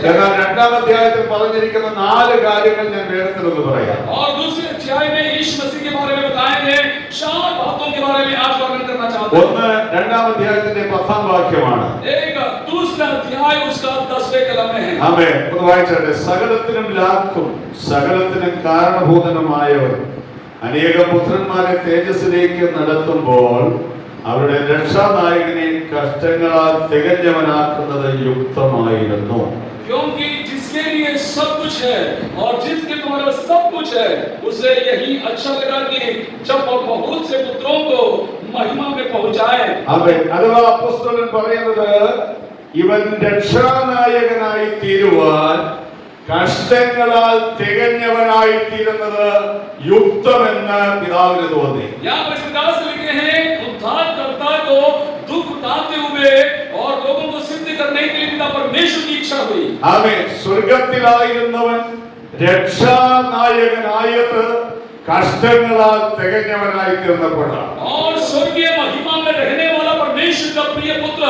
എന്നാൽ രണ്ടാം അധ്യായത്തിൽ പറഞ്ഞിരിക്കുന്ന 4 കാര്യങ്ങൾ ഞാൻ വേഗത്തിലൊന്ന് പറയാം. और दूसरे अध्याय में यीशु मसीह के बारे में बताएंगे 4 बातों के बारे में आज वर्णन करना चाहते हैं. ഒന്ന് രണ്ടാം അധ്യായത്തിന്റെ 10ാം വാക്യമാണ്. एक दूसरा अध्याय उसका 10वें कलम में है. ആമേൻ. ഒന്ന് വായിച്ചേ. സകലത്തിനും ലാക്കും സകലത്തിനും കാരണഭൂതനുമായവർ അനേക പുത്രന്മാരെ തേജസ്സിലേക്ക് നടത്തുമ്പോൾ അവരുടെ രക്ഷാനായകനെ കഷ്ടങ്ങളാൽ തികഞ്ഞവനാക്കുന്നത് യുക്തമായിരുന്നു. क्योंकि जिसके लिए सब कुछ है और जिसके द्वारा सब कुछ है उसे यही अच्छा लगा कि जब वो बहुत से पुत्रों को महिमा में पहुंचाए. ആമേൻ. അഥവാ അപ്പോസ്തലൻ പറയുന്നത് ഇവൻ രക്ഷാനായകനായി തീരുവാൻ കഷ്ടങ്ങളാൽ തികഞ്ഞവനായി തീരുന്നത് യുക്തമെന്ന് പിതാവിന് തോന്നി. यहाँ पर प्रकाश लिखे हैं उद्धारकर्ता को दुख उठाते हुए और लोगों को सिद्ध करने के लिए पिता परमेश्वर की इच्छा हुई. ആമേൻ. സ്വർഗ്ഗത്തിലായിരുന്നവൻ രക്ഷാനായകനായത് കഷ്ടങ്ങളാൽ തികഞ്ഞവനായി തീർന്നപ്പോഴാണ്. और स्वर्गीय महिमा में रहने वाला परमेश्वर का प्रिय पुत्र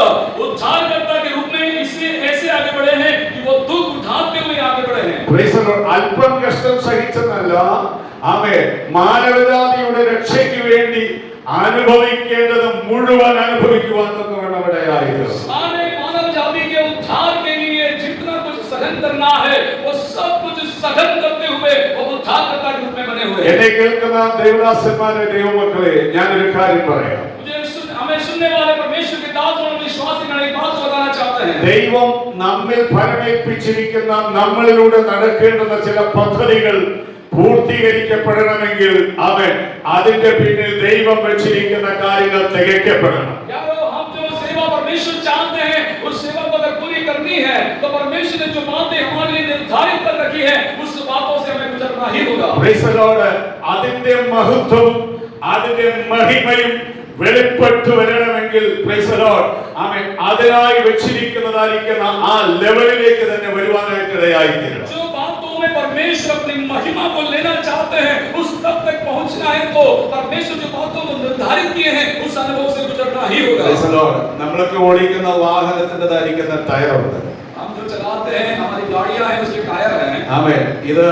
उद्धारकर्ता के रूप में इसलिए ऐसे आगे बढ़े हैं कि वो दुख उठाते हुए आगे बढ़े हैं. Praise the Lord. അല്പം കഷ്ടം സഹിച്ചെന്നല്ല, ആമേൻ, മാനവജാതിയുടെ രക്ഷയ്ക്ക് വേണ്ടി അനുഭവിക്കേണ്ടത് മുഴുവൻ അനുഭവിക്കുവാൻ തക്കവണ്ണമിടയായത്. सारे मानव जाति के उद्धार के लिए जितना कुछ सहन करना है वो सब कुछ सहन करते हुए वो उद्धारकर्ता के रूप में बने हुए. എന്നെ കേൾക്കുന്ന ദൈവദാസന്മാരെ, ദൈവമക്കളെ, ഞാനൊരു കാര്യം പറയാം. हमें सुनने वाले परमेश्वर के दास और विश्वासी एक बात बताना चाहते हैं. ദൈവം നമ്മിൽ ഫലമേൽപ്പിച്ചിരിക്കുന്ന നമ്മളിലൂടെ നടക്കേണ്ടുന്ന ചില പദ്ധതികൾ പൂർത്തീകരിക്കപ്പെടണമെങ്കിൽ അവൻ അതിന്റെ പിന്നിൽ ദൈവം വെച്ചിരിക്കുന്ന കാര്യങ്ങൾ തികയ്ക്കപ്പെടണം. हम जो सेवा परमेश्वर चाहते हैं उस सेवा को अगर पूरी करनी है तो परमेश्वर ने जो बातें हमारे लिए निर्धारित कर रखी है उस बातों से हमें गुजरना ही होगा. Price the Lord. അതിന്റെ മഹത്വവും അതിന്റെ മഹിമയും വെളിപ്പെട്ടു വരണമെങ്കിൽ പ്രൈസ് ദി ലോർഡ്, ആമേൻ, അതിനായി വെച്ചിരിക്കുന്നതായിരിക്കുന്ന ആ ലെവലിലേക്ക് തന്നെ വരുവാനായിട്ട് ഇടയായിത്തീരണം. जो बातों में परमेश्वर अपनी महिमा को लेना चाहते हैं उस तक पहुंचना है तो परमेश्वर जो बातों को निर्धारित किए हैं उस अनुभव से गुजरना ही होगा. Price the Lord. നമ്മളൊക്കെ ഓടിക്കുന്ന വാഹനത്തിൻ്റെതായിരിക്കുന്ന ടയറുണ്ട്. हम जो चलाते हैं हमारी गाड़ियां हैं उसके टायर हैं. ആമേൻ. ഇത്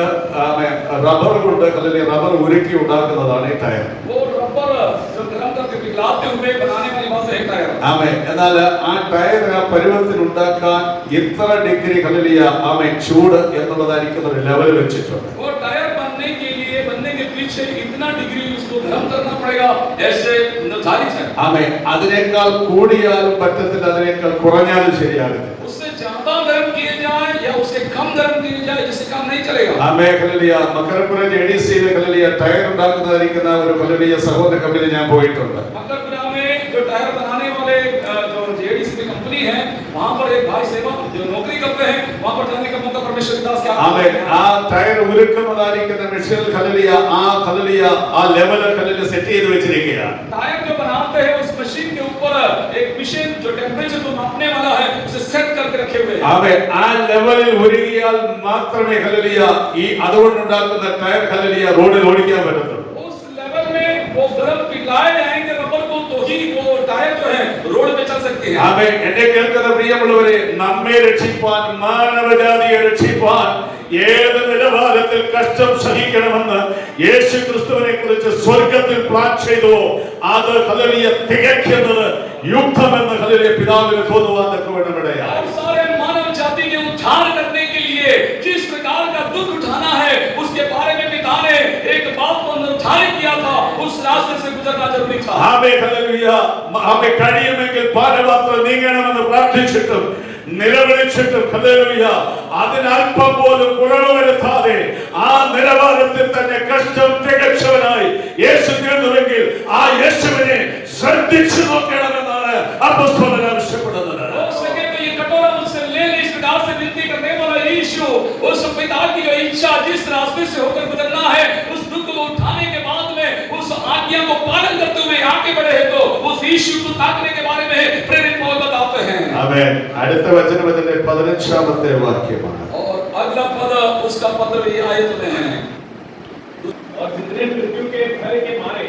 ആമേൻ റബ്ബർ കൊണ്ട് അല്ലെങ്കിൽ റബ്ബർ ഉരുക്കി ഉണ്ടാക്കുന്നതാണ് ഈ ടയർ. वो रबर जो गरम करके पिघलाते हुए बनाने वाली बात है टायर. ആമേൻ. എന്നാൽ ആ ടയർ ആ പരുവത്തിൽ ഉണ്ടാക്കാൻ ഇത്ര ഡിഗ്രി ഹല്ലേലൂയ ആമേൻ ചൂട് എന്നുള്ളതായിരിക്കുന്ന ഒരു ലെവൽ വെച്ചിട്ടുണ്ട്. वो टायर बनने के लिए बनने के पीछे इतना डिग्री उसको गरम करना पड़ेगा ऐसे निर्धारित है. ആമേൻ. അതിനേക്കാൾ കൂടിയാലും പറ്റത്തില്ല, അതിനേക്കാൾ കുറഞ്ഞാലും ശരിയാകില്ല. उससे ज्यादा गर्म किए जाए या उससे कम गर्म किए जाए जिससे काम नहीं चलेगा. ആമേൻ. ഹല്ലേലൂയ. മക്കരപ്പുറ JDCയിൽ ഹല്ലേലൂയ ടയർ ഉണ്ടാക്കുന്നതായിരിക്കുന്ന ഒരു ഹല്ലേലൂയ സഹോദര കമ്പനി ഞാൻ പോയിട്ടുണ്ട്. मकरपुरा में जो टायर बनाने वाले जो JDC की कंपनी है वहां पर एक भाई सेवक जो नौकरी करते हैं वहां पर जाने का मौका परमेश्वर के दास क्या ആമേൻ. ആ ടയർ ഉരുക്കുന്നതായിരിക്കുന്ന മെഷീൻ ഹല്ലേലൂയ ആ ഹല്ലേലൂയ ആ ലെവൽ ഹല്ലേലൂയ സെറ്റ് ചെയ്തു വെച്ചിരിക്കുകയാണ്. टायर जो बनाते हैं उस मशीन के ऊपर एक मशीन जो टेंपरेचर को मापने वाला है उसे सेट करके रखे हुए हैं. ആമേൻ. ആ ലെവലിൽ ഉരുകിയാൽ മാത്രമേ ഹല്ലേലൂയ ഈ അതുകൊണ്ടുണ്ടാക്കുന്ന ടയർ ഹല്ലേലൂയ റോഡിൽ ഓടിക്കാൻ പറ്റത്തുള്ളൂ. उस लेवल में वो गर्म पिघलाए जाएंगे रबर को तो ही वो टायर जो है रोड पे चल सकते हैं. ആമേൻ. എന്നെ കേൾക്കുന്ന പ്രിയമുള്ളവരെ, നമ്മെ രക്ഷിപ്പാൻ, മാനവജാതിയെ രക്ഷിപ്പാൻ ഏത് നിലവാരത്തിൽ കഷ്ടം സഹിക്കണമെന്ന് യേശു ക്രിസ്തുവിനെ കുറിച്ച് സ്വർഗത്തിൽ പ്ലാൻ ചെയ്തു അത് ഹല്ലേലൂയ തികയ്ക്കുന്നത് യുക്തമെന്ന് ഹല്ലേലൂയ പിതാവിന് തോന്നുവാൻ തക്കവണ്ണമിടയായി. सारे मानव जाति के उद्धार करने के लिए जिस प्रकार का दुख उठाना है उसके बारे में पिता ने एक बात को निर्धारित किया था. उस रास्ते से गुजरना जरूरी था. ആമേൻ. ഹല്ലേലൂയ. ആമേൻ. കഴിയുമെങ്കിൽ പാനപാത്രം നീങ്ങണമെന്ന് പ്രാർത്ഥിച്ചിട്ടും നിലവിളിച്ചിട്ടും ഹല്ലേലൂയ അതിനല്പം പോലും കുറവ് വരുത്താതെ ആ നിലവാരത്തിൽ തന്നെ കഷ്ടം തികച്ചവനായി യേശു തീർന്നുവെങ്കിൽ ആ യേശുവിനെ ശ്രദ്ധിച്ചു നോക്കണമെന്നാണ് അപ്പോസ്തലൻ ആവശ്യപ്പെടുന്നത്. से विनती करने वाला यीशु उस पिता की जो इच्छा जिस रास्ते से होकर गुजरना है उस दुख को उठाने के बाद में उस आज्ञा को पालन करते हुए आगे बढ़े हैं तो उस यीशु को ताकने के बारे में प्रेरित पौल बताते हैं. ആമേൻ. അടുത്ത വചനം അതിന്റെ 15ാമത്തെ വാക്യമാണ്. और अगला पद उसका पद भी आयत में है. और जितने मृत्यु के भय के मारे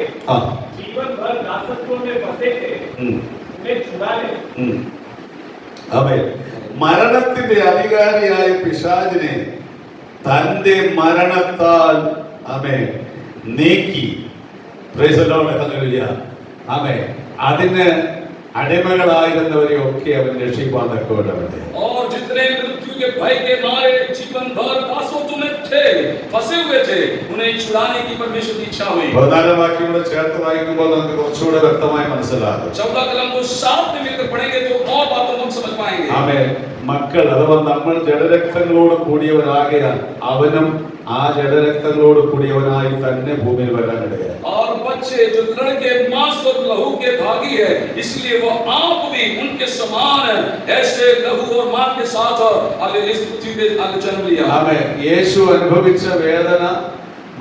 जीवन भर दासत्व में फंसे थे उन्हें छुड़ा ले. ആമേൻ. മരണത്തിന്റെ അധികാരിയായ പിശാചിനെ തന്റെ മരണത്താൽ ആമേൻ നീക്കി. Praise the Lord, hallelujah. ആമേൻ. അതിന് അടിമകളായിരുന്നവരെ ഒക്കെ അവൻ രക്ഷിപ്പാൻ തക്കവണ്ണം. और जितने मृत्यु के भय के मारे जीवन भर दासत्व में थे, फंसे हुए थे, उन्हें छुड़ाने की परमेश्वर की इच्छा हुई। 14 वाक्य में ചേർത്ത് വായിക്കുമ്പോൾ നമുക്ക് കുറച്ചുകൂടി വ്യക്തമായി മനസ്സിലാകും. 14 कलम को साथ में मिलकर पढ़ेंगे तो और बातों को हम समझ पाएंगे. आमीन. മക്കൾ അഥവാ നമ്മൾ ജഡരക്തങ്ങളോട് കൂടിയവരാകയാൽ അവനും ആ ജഡരക്തങ്ങളോട് കൂടിയവനായി തന്നെ ഭൂമിയിൽ വരാനിടയായി. और बच्चे जो लड़के मांस और लहू के भागी है, इसलिए वो आप भी उनके समान ऐसे लहू और मांस के साथ इस पृथ्वी पे जन्म लिया. आमीन. യേശു അനുഭവിച്ച വേദന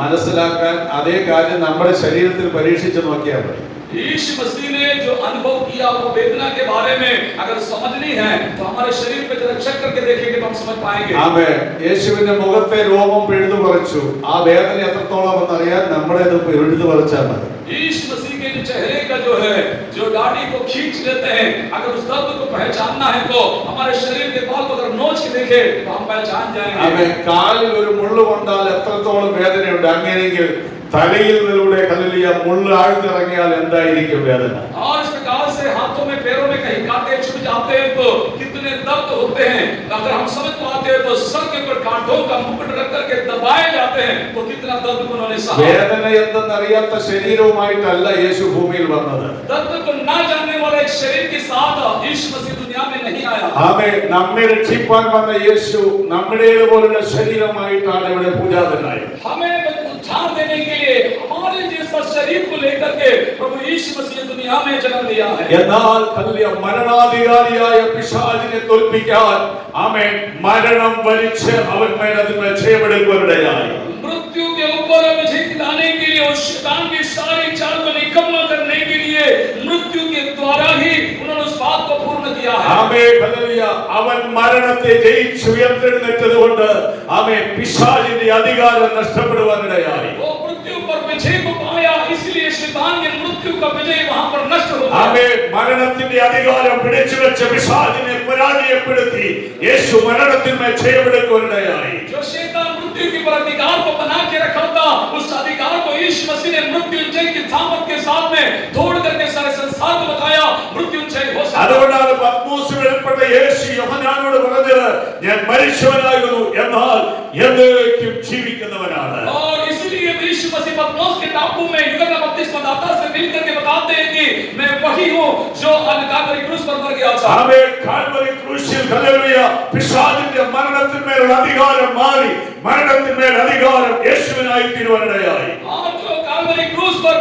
മനസ്സിലാക്കാൻ അതേ കാര്യം നമ്മുടെ ശരീരത്തിൽ പരീക്ഷിച്ചു നോക്കിയാൽ മതി. यीशु मसीह ने जो अनुभव किया वो वेदना के बारे में अगर समझनी है तो हमारे शरीर पे जरा चेक करके देखेंगे तो हम समझ पाएंगे. आमीन. യേശുവിന്റെ മുഖത്തെ രോമം പിഴുതു പറിച്ചു. ആ വേദന എത്രത്തോളം എന്നറിയാൻ നമ്മുടെ ഇത് പിഴുതു പറിച്ചാൽ മതി. यीशु मसीह के चेहरे का जो है जो दाढ़ी को खींच लेते हैं, अगर उस दर्द को पहचानना है तो हमारे शरीर के बाल को अगर नोच के देखें तो हम पहचान जाएंगे. आमीन. കാലിൽ ഒരു മുള്ളു കൊണ്ടാൽ എത്രത്തോളം വേദനയുണ്ട്, അങ്ങനെയെങ്കിൽ തലയിൽ നിലൂടെ ഹല്ലേലൂയ മുള്ള് ആഴ്ന്നിറങ്ങിയാൽ എന്തായിരിക്കും വേദന. और इस प्रकार से हाथों में पैरों में कहीं कांटे चुभ जाते हैं तो कितने दर्द होते हैं. अगर हम समझ पाते हैं तो सर के ऊपर कांटों का मुकुट रख करके दबाए जाते हैं तो कितना दर्द उन्होंने सहा. വേദന എന്തെന്നറിയാത്ത ശരീരവുമായിട്ടല്ല യേശു ഭൂമിയിൽ വന്നത്. दर्द को ना जानने वाले एक शरीर के साथ यीशु मसीह दुनिया में नहीं आया. ആമേൻ. നമ്മെ രക്ഷിപ്പാൻ വന്ന യേശു നമ്മുടേതുപോലുള്ള ശരീരമായിട്ടാണ് ഇവിടെ പൂജാതനായത്. हमें उद्धार देने के लिए हमारे जैसा शरीर को लेकर के प्रभु यीशु मसीह दुनिया में जन्म लिया है. എന്നാൽ ഹല്ലേലൂയ മരണാധികാരിയായ പിശാചിനെ തോൽപ്പിക്കാൻ ആമേൻ മരണം വരിച്ച് അവൻ മേലതിന്മേൽ ജയമെടുക്കുവാനിടയായി. मृत्यु के ऊपर विजय दिलाने के लिए और शैतान की सारी चाल को निकम्मा करने के लिए मृत्यु के द्वारा ही उन्होंने उस बात को पूर्ण किया है. आमीन. ഹല്ലേലൂയ. അവൻ മരണത്തെ ജയിച്ചു ഉയർത്തെഴുന്നേറ്റതുകൊണ്ട് ആമേൻ പിശാചിന്റെ അധികാരം നഷ്ടപ്പെടുവാനിടയായി. वो मृत्यु पर विजय को पाया, इसलिए शैतान की मृत्यु का विजय वहां पर नष्ट हो गया. ആമേൻ. മരണത്തിന്റെ അധികാരം പിടിച്ചു വെച്ച പിശാചിനെ പരാജയപ്പെടുത്തി യേശു മരണത്തിന്മേൽ ജയമെടുക്കുവാനിടയായി. जो शैतान मृत्यु के पर अधिकार को बना के रखा था, उस अधिकार को यीशु मसीह ने मृत्युंजय की ताकत के साथ में तोड़ करके सारे संसार को बताया मृत्युंजय हो सकता है. അതുകൊണ്ടാണ് പത്മോസ് വെളിപ്പെട്ട യേശു യോഹന്നാനോട് പറഞ്ഞത്, ഞാൻ മരിച്ചവനായിരുന്നു എന്നാൽ എന്നേക്കും ജീവിക്കുന്നവനാണ്. और इसलिए यीशु मसीह पत्मोस के टापू में यूहन्ना बपतिस्मादाता से मिलकर के बताते हैं कि मैं वही हूं जो काल्वरी क्रूस पर मर गया था. ആമേൻ. കാൽവരി ക്രൂശിൽ ഹല്ലേലൂയ പിശാചിന്റെ മരണത്തിന്മേലുള്ള അധികാരം മാറി മരണത്തിന്മേൽ അധികാരം യേശുവിനായി തീരുവാനിടയായി. और जो काल्वरी क्रूस पर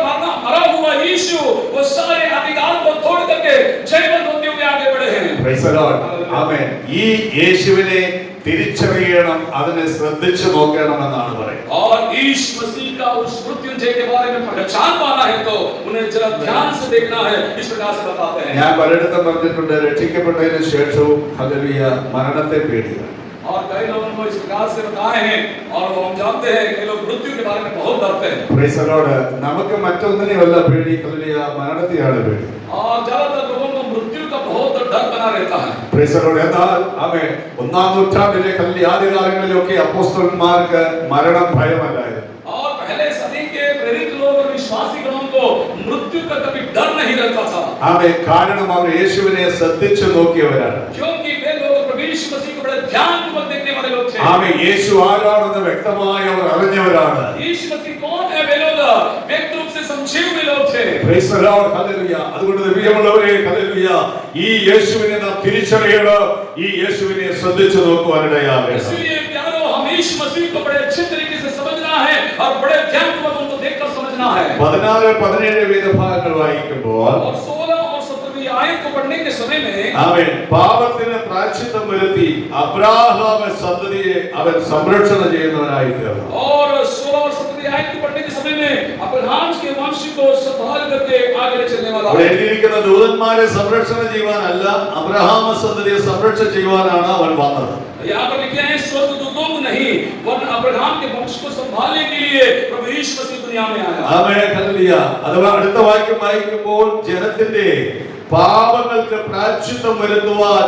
मरा हुआ यीशु वो सारे अधिकार को तोड़ करके जयवंत होते हुए आगे बढ़े हैं. Praise the Lord. ആമേൻ. ഈ യേശുവിനെ തിരിച്ചറിയണം, അതിനെ ശ്രദ്ധിച്ചു നോക്കണമെന്നാണ് പറയുന്നത്. और यीशु मसीह का उस मृत्युंजय के बारे में पहचान पाना है तो उन्हें जरा ध्यान से देखना है. इस प्रकार से बताते हैं. ഞാൻ പലയിടത്തും പറഞ്ഞിട്ടുണ്ട്, രക്ഷിക്കപ്പെട്ടതിന് ശേഷവും ഹല്ലേലൂയ മരണത്തെ പേടിക്കുക. और कई लोगों को इस प्रकार से बताए हैं और वो हम जानते हैं कि लोग मृत्यु के बारे में बहुत डरते हैं. Praise the Lord. നമുക്ക് മറ്റൊന്നിനെയല്ല പേടി, ഹല്ലേലൂയ മരണത്തെയാണ് പേടി. और ज्यादातर लोगों को मृत्यु का बहुत डर बना रहता है. Praise the Lord. എന്നാൽ ആമേൻ ഒന്നാം നൂറ്റാണ്ടിലെ ഹല്ലേലൂയ ആദ്യകാലങ്ങളിലൊക്കെ അപ്പോസ്തലന്മാർക്ക് മരണം ഭയമല്ലായിരുന്നു. और पहले सदी के प्रेरित लोग और विश्वासी गणों को मृत्यु का कभी डर नहीं रहता था. ആമേൻ. കാരണം അവർ യേശുവിനെ ശ്രദ്ധിച്ചു നോക്കിയവരാണ്. क्योंकि वे लोग प्रभु यीशु मसीह को बड़े ध्यानपूर्वक देखने वाले लोग थे. ആമേൻ. യേശു ആരാണെന്ന് വ്യക്തമായി അവർ അറിഞ്ഞവരാണ്. यीशु मसीह कौन है वे लोग व्यक्ति रूप से समझे हुए लोग थे. Praise the Lord. Hallelujah. അതുകൊണ്ട് പ്രിയമുള്ളവരെ ഹല്ലേലൂയ ഈ യേശുവിനെ നാം തിരിച്ചറിയണം, ഈ യേശുവിനെ ശ്രദ്ധിച്ചു നോക്കുവാനിടയാകണം. इसलिए प्यारो हम यीशु मसीह को बड़े अच्छे तरीके से समझना है और बड़े ध्यानपूर्वक उनको देखकर समझना है. 16-17 വേദഭാഗങ്ങൾ വായിക്കുമ്പോൾ और 16 और 17 आयत को पढ़ने के समय में ആമേൻ പാപത്തിന് പ്രായശ്ചിത്തം വരുത്തി അബ്രാഹാം സന്തതിയെ അവൻ സംരക്ഷണ ചെയ്യുന്നവനായി തീർന്നു. और 16 और 17 आयत को पढ़ने के समय में अब्राहम के वंश को संभाल करके आगे चलने वाला है. എഴുതിയിരിക്കുന്ന ദൂതന്മാരെ സംരക്ഷണ ചെയ്യുവാനല്ല, അബ്രാഹാം സന്തതിയെ സംരക്ഷണ ചെയ്യുവാനാണ് അവൻ വന്നത്. यहाँ पर लिखे हैं स्वर्गदूतों को नहीं, वरन अब्राहम के वंश को संभालने के लिए प्रभु यीशु मसीह दुनिया में आया. आमेन. ഹല്ലേലൂയ. അഥവാ അടുത്ത വാക്യം വായിക്കുമ്പോൾ ജനത്തിന്റെ പാപങ്ങൾക്ക് പ്രായശ്ചിത്തം വരുത്തുവാൻ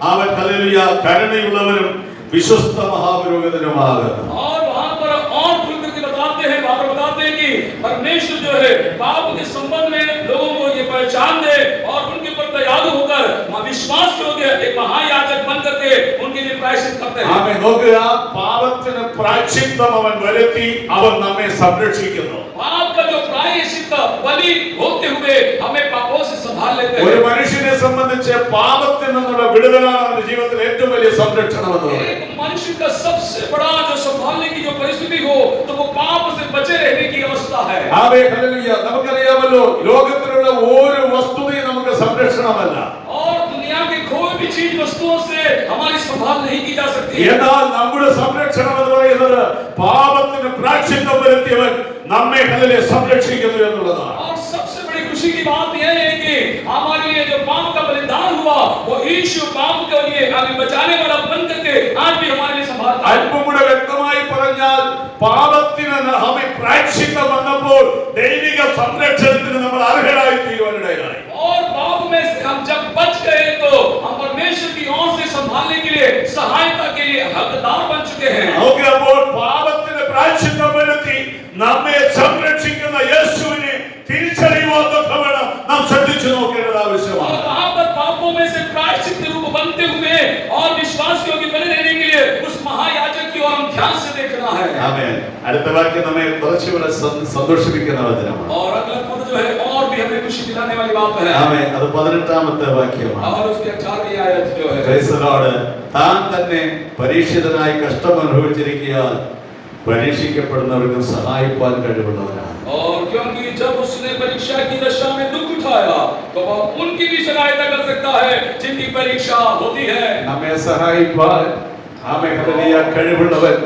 അവൻ ഹല്ലേലൂയ കരുണയുള്ളവനും വിശ്വസ്ത മഹാപുരോഹിതനുമാകുന്നു. और वहां पर और खुल करके बताते हैं, वहां पर बताते हैं कि परमेश्वर जो है पाप के संबंध में लोगों को ये पहचान दे और उनके ऊपर दयालु होकर विश्वास योग्य एक महायाजक बन करके उनके लिए प्रायश्चित करते हैं. ആമേൻ. നോക്കുക, പാപത്തിന് പ്രായശ്ചിത്തം അവൻ വരുത്തി അവൻ നമ്മെ സംരക്ഷിക്കുന്നു. पाप का जो प्रायश्चित बलि होते हुए हमें पापों से संभाल लेते हैं. ഒരു മനുഷ്യനെ സംബന്ധിച്ച് പാപത്തിൽ നിന്നുള്ള വിടുതലാണ് അവന്റെ ജീവിതത്തിൽ ഏറ്റവും വലിയ സംരക്ഷണം എന്ന് പറയുന്നത്. एक मनुष्य का सबसे बड़ा जो संभालने की जो परिस्थिति हो तो वो पाप से बचे रहने की अवस्था है. ആമേൻ. ഹല്ലേലൂയ. നമുക്കറിയാമല്ലോ, ലോകത്തിലുള്ള ഓരോ വസ്തുതയും നമുക്ക് സംരക്ഷണമല്ല. और दुनिया की कोई भी चीज वस्तुओं से हमारी संभाल नहीं की जा सकती. എന്നാൽ നമ്മുടെ സംരക്ഷണം എന്ന് പറയുന്നത് പാപത്തിന് പ്രായശ്ചിത്തം വരുത്തിയവൻ നമ്മെ ഹല്ലേലൂയ സംരക്ഷിക്കുന്നു എന്നുള്ളതാണ്. और सबसे बड़ी खुशी की बात यह है कि हमारे लिए जो पाप का बलिदान हुआ वो यीशु पाप के लिए हमें बचाने वाला बन करके आज भी हमारे लिए संभालता है. അല്പം കൂടെ വ്യക്തമായി പറഞ്ഞാൽ പാപത്തിന് നമ്മെ പ്രായശ്ചിത്തം വന്നപ്പോൾ ദൈവിക സംരക്ഷണത്തിന് നമ്മൾ അർഹരായി തീരുവാനിടയായി. और पाप में से हम जब बच गए तो हम परमेश्वर की ओर से संभालने के लिए सहायता के लिए हकदार बन चुके हैं. നമുക്ക് അപ്പോൾ പാപത്തിന് പ്രായശ്ചിത്തം വരുത്തി നമ്മെ സംരക്ഷിക്കുന്ന യേശുവിനെ തിരിച്ചറിയുവാൻ തക്കവണ്ണം നാം ശ്രദ്ധിച്ചു നോക്കേണ്ടത് और ആവശ്യമാണ്. वहां पर पापों में से प्रायश्चित रूप बनते हुए और विश्वास योग्य बने रहने के लिए उस महायाजक की ओर हम ध्यान से देखना है. ആമേൻ. അടുത്ത വാക്യം നമ്മെ കുറച്ചുകൂടെ സന്തോഷിപ്പിക്കുന്ന വചനമാണ്. और अगला पद जो है और भी हमें खुशी दिलाने वाली बात है. ആമേൻ. അത് 18ാമത്തെ വാക്യമാണ്. और उसके 18वीं आयत जो है, പ്രൈസ് ദി ലോർഡ്. താൻ തന്നെ പരീക്ഷിതനായി കഷ്ടം അനുഭവിച്ചിരിക്കുകയാൽ പരീക്ഷിക്കപ്പെടുന്നവർക്ക് സഹായിപ്പാൻ കഴിവുള്ളവനാണ്. और क्योंकि जब उसने परीक्षा की दशा में दुख उठाया तो वह उनकी भी सहायता कर सकता है जिनकी परीक्षा होती है. നമ്മെ സഹായിപ്പാൻ ആമേൻ ഹല്ലേലൂയ കഴിവുള്ളവൻ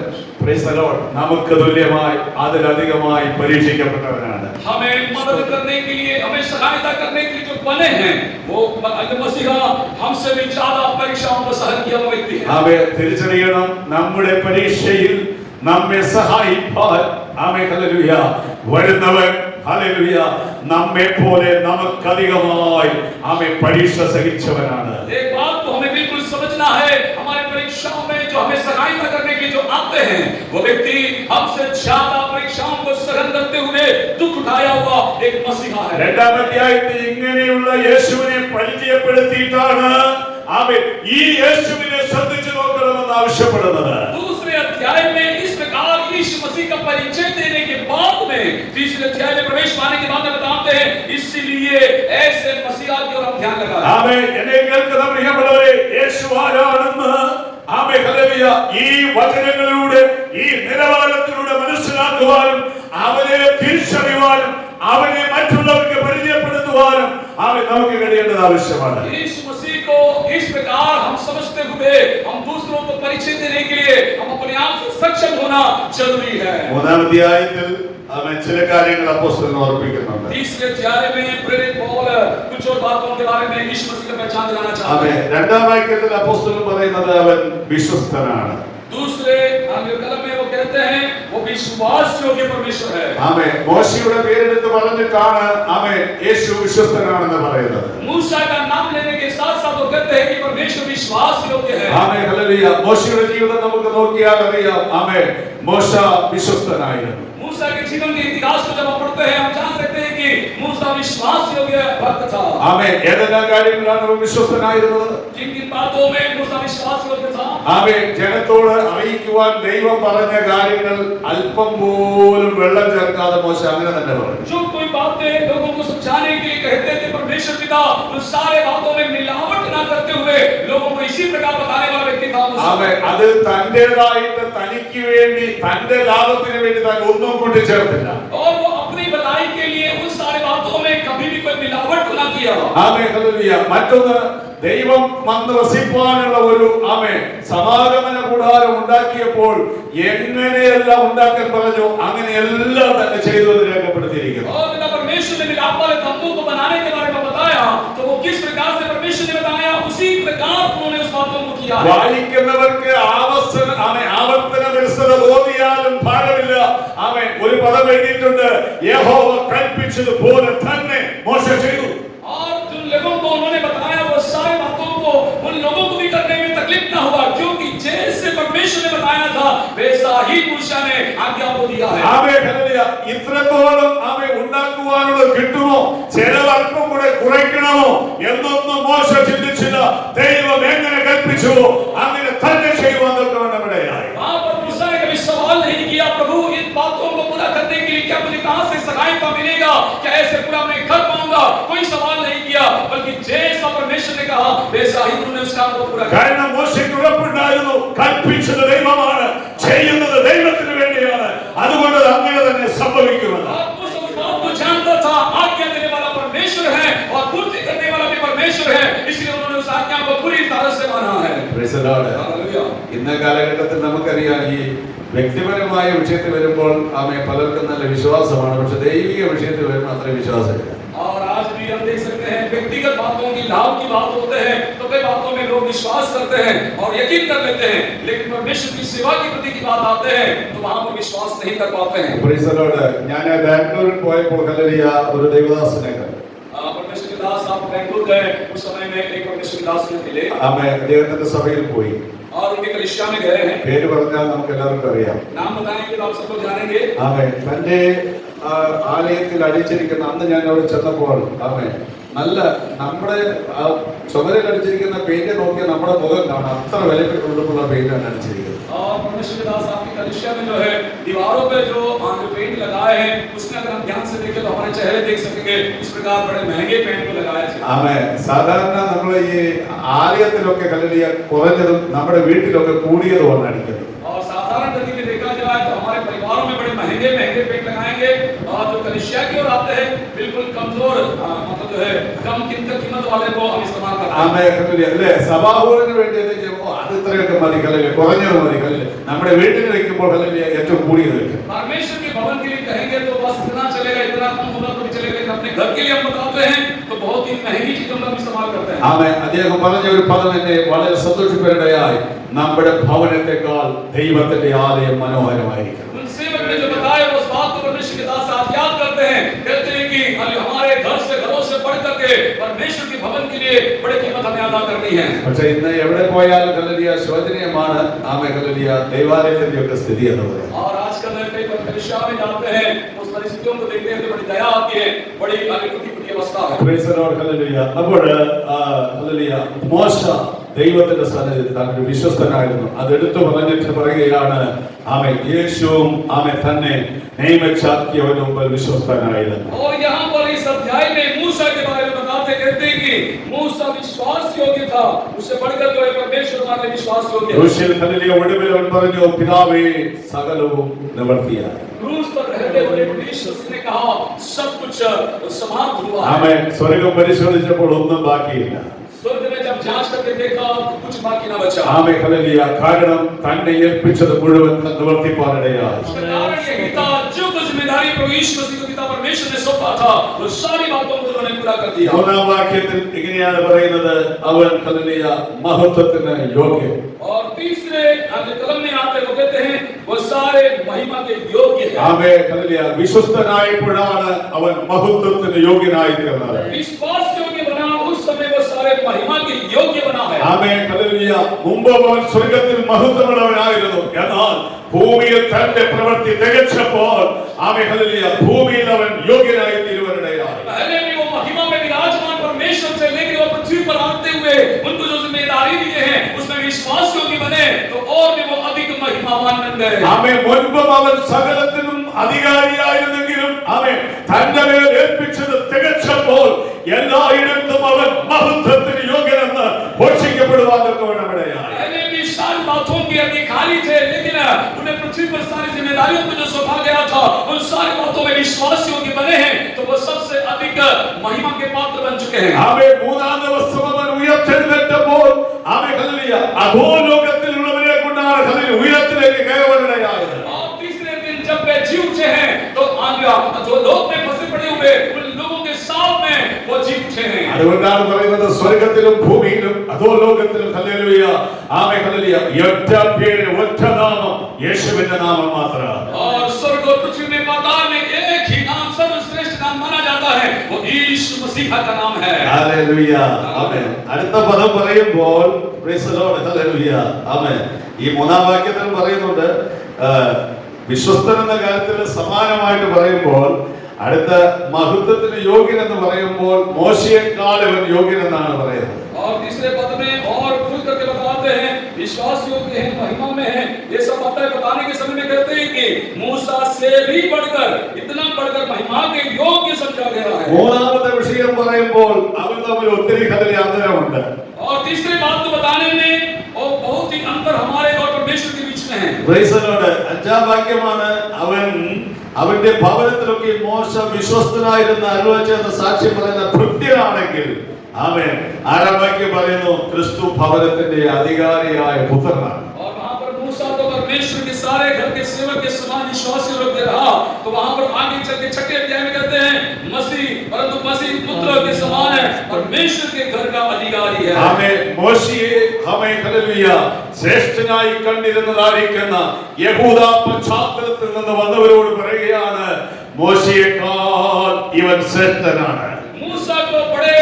പ്രൈസ് ദി ലോർഡ് നമുക്ക് തുല്യമായി അതിലധികമായി പരീക്ഷിക്കപ്പെട്ടവനാണ്. हमें मदद करने के लिए, हमें सहायता करने के लिए जो बने हैं वो मसीहा हमसे भी ज्यादा परीक्षाओं को सहन किया हुआ व्यक्ति है. ആമേൻ. തിരിച്ചറിയണം, നമ്മുടെ പരീക്ഷയിൽ നമ്മെ സഹായിപ്പാൻ ആമേൻ ഹല്ലേലൂയ വരുന്നവൻ ഹല്ലേലൂയ നമ്മെ പോലെ നമുക്കധികമായി ആമേൻ പരീക്ഷ സഹിച്ചവനാണ്. एक बात तो हमें बिल्कुल समझना है, हमारे परीक्षाओं में जो हमें सहायता करने के लिए जो आते हैं वो व्यक्ति हमसे ज्यादा परीक्षाओं को सहन करते हुए दुख उठाया हुआ एक मसीहा है. രണ്ടാം അധ്യായത്തിൽ ഇങ്ങനെയുള്ള യേശുവിനെ പരിചയപ്പെടുത്തിയിട്ടാണ് ആമേൻ ഈ യേശുവിനെ ശ്രദ്ധിച്ചു നോക്കണമെന്ന് ആവശ്യപ്പെടുന്നത്. दूसरे अध्याय में इस प्रकार यीशु मसीह का परिचय देने के बाद में तीसरे अध्याय में प्रवेश पाने के बाद में बताते हैं इसीलिए ऐसे मसीहा की ओर हम ध्यान लगाएं. ആമേൻ. എന്നെ കേൾക്കുന്ന പ്രിയമുള്ളവരെ, യേശു ആരാണെന്ന് ആമേൻ ഹല്ലേലൂയ ഈ വചനങ്ങളിലൂടെ ഈ നിലവാരത്തിലൂടെ മനസ്സിലാക്കുവാനും അവനെ തിരിച്ചറിയുവാനും അവനെ മറ്റുള്ളവർക്ക് പരിചയപ്പെടുത്തുവാനും അവൻ നമുക്ക് കഴിയേണ്ടത് ആവശ്യമാണ്. यीशु मसीह को इस प्रकार हम समझते हुए हम दूसरों को परिचय देने के लिए हम अपने आप से सक्षम होना जरूरी है. മൂന്നാം അധ്യായത്തിൽ അവൻ ചില കാര്യങ്ങൾ അപ്പോസ്തലൻ ഓർപ്പിക്കുന്നുണ്ട്. तीसरे अध्याय में प्रेरित पौल कुछ और बातों के बारे में यीशु मसीह का पहचान दिलाना चाहते അവൻ हैं. രണ്ടാം വാക്യത്തിൽ അപ്പോസ്തലൻ പറയുന്നത് അവൻ വിശ്വസ്തനാണ്. दूसरे कलम में वो कहते हैं वो विश्वास योग्य परमेश्वर है. ആമേൻ. മോശയുടെ പേരെടുത്ത് പറഞ്ഞിട്ടാണ് അവൻ യേശു വിശ്വസ്തനാണെന്ന് പറയുന്നത്. मूसा का नाम लेने के साथ साथ वो कहते हैं कि परमेश्वर विश्वास योग्य है. Amen hallelujah. മോശയുടെ ജീവിതം നമുക്ക് നോക്കിയാൽ അറിയാം. ആമേൻ. മോശ വിശ്വസ്തനായിരുന്നു. मूसा के जीवन के इतिहास को जब हम पढ़ते हैं हम जान सकते हैं कि मूसा विश्वास योग्य भक्त था. ആമേൻ. ഏതെല്ലാം കാര്യങ്ങളാണ് അവൻ വിശ്വസ്തനായിരുന്നത്? जिन किन बातों में मूसा विश्वास योग्य था. ആമേൻ. ജനത്തോട് അറിയിക്കുവാൻ ദൈവം പറഞ്ഞ കാര്യങ്ങൾ അല്പം പോലും വെള്ളം ചേർക്കാതെ മോശ അങ്ങനെ തന്നെ പറഞ്ഞു. जो कोई बातें लोगों को समझाने के लिए कहते थे परमेश्वर पिता उन सारे बातों में मिलावट ना करते हुए लोगों को इसी प्रकार बताने वाला व्यक्ति था मूसा. ആമേൻ. അത് തന്റേതായിട്ട് തനിക്ക് വേണ്ടി തന്റെ ലാഭത്തിന് വേണ്ടി താൻ ഒന്നും കൂട്ടിച്ചേർത്തില്ല. और वो अपनी भलाई के लिए उन सारे बातों में कभी भी कोई मिलावट ना किया. Amen hallelujah. മറ്റൊന്ന്, ദൈവം വന്ന് വസിപ്പാനുള്ള ഒരു ആമേൻ സമാഗമന കൂടാരം ഉണ്ടാക്കിയപ്പോൾ എങ്ങനെയെല്ലാം ഉണ്ടാക്കാൻ പറഞ്ഞു അങ്ങനെയെല്ലാം തന്നെ ചെയ്തു എന്ന് രേഖപ്പെടുത്തിയിരിക്കുന്നു. और जब परमेश्वर ने मिलाप वाले तंबू को बनाने के बारे में बताया तो वो किस प्रकार से परमेश्वर ने बताया उसी प्रकार उन्होंने उस बातों को किया. വായിക്കുന്നവർക്ക് ആവർത്തന വിരസത തോന്നിയാലും ഭാരമില്ല. ആമേൻ. ഒരു പദം എഴുതിയിട്ടുണ്ട്, യഹോവ കൽപ്പിച്ചതുപോലെ തന്നെ മോശ ചെയ്തു. और जिन लोगों को उन्होंने बताया वो सारी बातों को उन लोगों को भी करने ही मूसा ने आज्ञा को दिया है। Amen hallelujah. ഇത്രത്തോളം ആമേൻ ഉണ്ടാക്കുവാനുള്ളത് കിട്ടുമോ, ചെലവൽപ്പം കൂടെ കുറയ്ക്കണമോ എന്നൊന്നും മോശ ചിന്തിച്ചില്ല. ദൈവം എങ്ങനെ കൽപ്പിച്ചുവോ അങ്ങനെ തന്നെ ചെയ്യുവാൻ നമ്മുടെ वहां पर मूसा ने कभी सवाल नहीं किया, प्रभु इन बातों को पूरा करने के लिए क्या मुझे कहां से सहायता मिलेगा, क्या ऐसे पूरा मैं कर पाऊंगा, कोई सवाल नहीं किया, बल्कि जैसा परमेश्वर ने कहा वैसा ही उन्होंने उस काम को पूरा किया। കാരണം മോശയ്ക്ക് ഉറപ്പുണ്ടായിരുന്നു, കൽപ്പിച്ചത് ദൈവമാണ്, ചെയ്യുന്നത് ദൈവത്തിന് വേണ്ടിയാണ്, അതുകൊണ്ട് അങ്ങനെ തന്നെ സംഭവിക്കുമെന്ന്. जानता था आज्ञा देने वाला परमेश्वर है और पूर्ति करने वाला भी परमेश्वर है, इसलिए उन्होंने उस आज्ञा को पूरी तरह से माना है। Praise the Lord. ഇന്ന കാലഘട്ടത്തിൽ നമുക്കറിയാം, ഈ വ്യക്തിപരമായ വിഷയത്തിൽ വരുമ്പോൾ ആമേ പലർക്കും നല്ല വിശ്വാസമാണ്, പക്ഷെ ദൈവിക വിഷയത്തിൽ വരുമ്പോൾ അത്ര വിശ്വാസമില്ല. और आज भी हम देख सकते हैं व्यक्तिगत बातों की लाभ की बात होते हैं तो कई बातों में लोग विश्वास करते हैं और यकीन कर लेते हैं, लेकिन परमेश्वर की सेवा की प्रति की बात आते हैं तो वहां पर विश्वास नहीं कर पाते हैं। Praise the Lord. ഞാൻ ബാംഗ്ലൂരിൽ പോയപ്പോൾ ഹല്ലേലൂയ ഒരു ദൈവദാസനെ കണ്ടു. परमेश्वर के दास आप बैंगलोर गए, उस समय में एक परमेश्वर के दास को मिले, ആമേ അദ്ദേഹത്തിന്റെ സഭയിൽ പോയി. और उनके कलीसिया में गए हैं। പേര് പറഞ്ഞാൽ നമുക്ക് എല്ലാവർക്കും അറിയാം. नाम बताएंगे तो आप सब लोग जानेंगे। ആമേ തന്റെ ആലയത്തിൽ അടിച്ചിരിക്കുന്ന അന്ന് ഞാൻ അവിടെ ചെന്നപ്പോൾ ആമേ നല്ല നമ്മുടെ ചുമരിൽ അടിച്ചിരിക്കുന്ന പെയിന്റ് നോക്കിയാൽ നമ്മുടെ മുഖം കാണാം, അത്ര വിലക്കുള്ള പെയിന്റാണ് അടിച്ചിരിക്കുന്നത്. और परमेश्वर के दास आपकी कलीसिया में जो है दीवारों पे जो पेंट लगाए हैं उसमें अगर हम ध्यान से देखें तो हमारे चेहरे देख सकेंगे, इस प्रकार बड़े महंगे पेंट को लगाए थे। ആമേ സാധാരണ നമ്മൾ ഈ ആലയത്തിലൊക്കെ ഹല്ലേലൂയ കുറഞ്ഞതും നമ്മുടെ വീട്ടിലൊക്കെ കൂടിയതുമാണ് അടിക്കുന്നത്. और साधारण गति में देखा जाए तो हमारे परिवारों में बड़े महंगे महंगे पेंट लगाएंगे और जो कलीसिया की ओर आते हैं बिल्कुल कमजोर मतलब जो है कम कीमत वाले को हम इस्तेमाल करते हैं। ആമേ ഹല്ലേലൂയ. അല്ലേ, സഭാഹോളിന് വേണ്ടി അത് ഇത്രയൊക്കെ മതി ഹല്ലേലൂയ, കുറഞ്ഞത് മതി ഹല്ലേലൂയ. നമ്മുടെ വീട്ടിൽ വെക്കുമ്പോൾ ഹല്ലേലൂയ ഏറ്റവും കൂടിയത് വെക്കും. परमेश्वर के भवन के लिए कहेंगे तो बस इतना चलेगा, इतना कम होगा तो भी चलेगा, लेकिन अपने घर के लिए हम बताते हैं तो बहुत ही महंगी चीजों का इस्तेमाल करते हैं। ആമേ അദ്ദേഹം പറഞ്ഞ ഒരു പദം എന്നെ വളരെ സന്തോഷിപ്പിക്കുകയുണ്ടായി, നമ്മുടെ ഭവനത്തെക്കാൾ ദൈവത്തിന്റെ ആലയം മനോഹരമായിരിക്കും. उन सेवक ने जो बताया उस बात को परमेश्वर के दास आज याद करते हैं, कहते हैं कि हमारे घर से घरों से बढ़ करके परमेश्वर के भवन के लिए बड़ी कीमत हमें अदा करनी है। പക്ഷേ ഇന്ന് എവിടെ പോയാലും ഹല്ലേലൂയ ശോചനീയമാണ് ആമേ ഹല്ലേലൂയ ദൈവാലയത്തിന്റെ ഒക്കെ സ്ഥിതി എന്ന് പറയുന്നത്. और आजकल कई कलीसिया में जाते हैं उस परिस्थितियों को देखते हैं तो बड़ी दया आती है, बड़ी टूटी फूटी अवस्था है। Praise the Lord. ഹല്ലേലൂയ. അപ്പോൾ ഹല്ലേലൂയ മോശ ദൈവത്തിന്റെ സന്നിധിയിൽ താൻ വിശ്വസ്തനായിരുന്നു. അതെടുത്തു പറഞ്ഞിട്ട് പറയുകയാണ് ആമേ യേശുവും ആമേ തന്നെ നിയമിച്ചാക്കിയവന് മുമ്പിൽ വിശ്വസ്തനായിരുന്നു. और यहाँ पर इस अध्याय में मूसा के बारे में बताते कहते हैं कि मूसा विश्वास योग्य था, उससे बढ़कर जो है परमेश्वर हमारे विश्वास योग्य है। ക്രൂശിൽ ഹല്ലേലൂയ ഒടുവിൽ അവൻ പറഞ്ഞു, പിതാവേ സകലവും നിവർത്തിയായി. क्रूस पर रहते हुए यीशु ने कहा सब कुछ समाप्त हुआ। ആമേ സ്വർഗ്ഗം പരിശോധിച്ചപ്പോൾ ഒന്നും ബാക്കിയില്ല. स्वर्ग में जब जांच करके देखा तो कुछ बाकी ना बचा। ആമേ ഹല്ലേലൂയ. കാരണം തന്നെ ഏൽപ്പിച്ചത് മുഴുവൻ നിവർത്തിപ്പാനിടയായി. कारण यही था जो जिम्मेदारी प्रभु यीशु मसीह को पिता परमेश्वर ने सौंपा था वो सारी बातों को उन्होंने पूरा कर दिया। മൂന്നാം വാക്യത്തിൽ ഇങ്ങനെയാണ് പറയുന്നത്, അവൻ ഹല്ലേലൂയ മഹത്വത്തിന് യോഗ്യൻ. और तीसरे कलम में आते वो कहते हैं वो सारे महिमा के योग्य है। ആമേ ഹല്ലേലൂയ. വിശ്വസ്തനായപ്പോഴാണ് അവൻ മഹത്വത്തിന് യോഗ്യനായി തീർന്നത്. विश्वास योग्य बना उस समय वो सारे महिमा के योग्य बना है। ആമേ ഹല്ലേലൂയ. മുമ്പ് അവൻ സ്വർഗ്ഗത്തിൽ മഹത്വമുള്ളവനായിരുന്നു, എന്നാൽ ഭൂമിയിൽ തന്റെ പ്രവൃത്തി തികച്ചപ്പോൾ ആമേ ഹല്ലേലൂയ ഭൂമിയിൽ അവൻ യോഗ്യനായി തീരുവാനിടയായി. पहले भी वो महिमा में विराजमान परमेश्वर से, लेकिन वो पृथ्वी पर आते हुए उनको जो जिम्मेदारी दी है उसमें विश्वास योग्य बने तो और भी वो अधिक महिमावान बन गए। ആമേ മുൻപും അവൻ സകലത്തിനും അധികാരിയായിരുന്നെങ്കിലും ആമേ തന്റെ മേൽ ഏൽപ്പിച്ചത് തികച്ചപ്പോൾ എല്ലായിടത്തും അവൻ മഹത്വത്തിന് യോഗ്യനെന്ന് ഘോഷിക്കപ്പെടുവാൻ ഇടയായി. पहले भी सारी बातों के अधिकारी थे, लेकिन उन्हें पृथ्वी पर सारी जिम्मेदारियों को जो सौंपा गया था उन सारी बातों में विश्वास योग्य बने हैं तो वो सबसे अधिक महिमा के पात्र बन चुके हैं। ആമേ മൂന്നാം ദിവസം അവൻ ഉയർത്തെഴുന്നേറ്റപ്പോൾ ആമേ ഹല്ലേലൂയ അധോലോകത്തിലുള്ളവരെ കൊണ്ടാണ് ഹല്ലേലൂയ ഉയരത്തിലേക്ക് കയറുവാനിടയായത്. और तीसरे दिन जब वे जी उठे हैं तो जो लोग में फंसे पड़े हुए उन लोगों के साथ में वो जी उठे हैं। അതുകൊണ്ടാണ് പറയുന്നത് സ്വർഗ്ഗത്തിലും ഭൂമിയിലും അധോലോകത്തിലും ഹല്ലേലൂയ ആമേ ഹല്ലേലൂയ ഒറ്റ പേര് ഒറ്റ നാമം യേശുവിന്റെ നാമം മാത്രം. और स्वर्ग और पृथ्वी में पाताल में एक ही नाम सर्वश्रेष्ठ नाम माना जाता है, वो यीशु मसीह का नाम है। ഹല്ലേലൂയ. ആമേൻ. അടുത്ത പദം പറയുമ്പോൾ പ്രൈസ് ദി ലോർഡ്. ഹല്ലേലൂയ. ആമേൻ. ഈ മൂന്നാം വാക്യത്തിൽ പറയുന്നുണ്ട് വിശ്വസ്തൻ എന്ന കാര്യത്തിൽ സമാനമായിട്ട് പറയുമ്പോൾ അടുത്ത മഹത്വത്തിന് യോഗ്യൻ എന്ന് പറയുമ്പോൾ മോശയെക്കാൾ ഇവൻ യോഗ്യൻ എന്നാണ് പറയുന്നത്. और तीसरे पद में और खुल करके बताते हैं विश्वास योग्य है, महिमा में है। ये सब बातें बताने के समय में कहते हैं कि मूसा से भी बढ़कर, इतना बढ़कर महिमा के योग्य समझा गया है। മൂന്നാമത്തെ വിഷയം പറയുമ്പോൾ അവർ തമ്മിൽ ഒത്തിരി കഥലി അന്തരമുണ്ട്. और तीसरी बात को बताने में और बहुत ही अंतर हमारे और परमेश्वर के बीच में है। Price the Lord. അഞ്ചാം വാക്യമാണ് അവന്റെ ഭവനത്തിലൊക്കെ മോശ വിശ്വസ്തനായിരുന്ന അരുളച്ചെന്ന സാക്ഷ്യം പറയുന്ന ഭൃത്യനാണെങ്കിൽ ആമേൻ. ആറാം വാക്യം പറയുന്നു ക്രിസ്തു ഭവനത്തിന്റെ അധികാരിയായ പുത്രനാണ്. और वहां पर मूसा तो परमेश्वर के सारे घर के सेवक के समान विश्वासी लोग रहा, तो वहां पर आगे चल के छठे अध्याय में कहते हैं मसीह, परंतु मसीह पुत्र के समान है, परमेश्वर के घर का अधिकारी है। ആമേൻ. മോശയെ ആമേൻ ഹല്ലേലൂയ ശ്രേഷ്ഠനായി കണ്ടിരുന്നതായിരിക്കുന്ന യഹൂദ പശ്ചാത്തലത്തിൽ നിന്ന് വന്നവരോട് പറയുകയാണ് മോശയെക്കാൾ ഇവൻ ശ്രേഷ്ഠനാണ്. मूसा को बड़े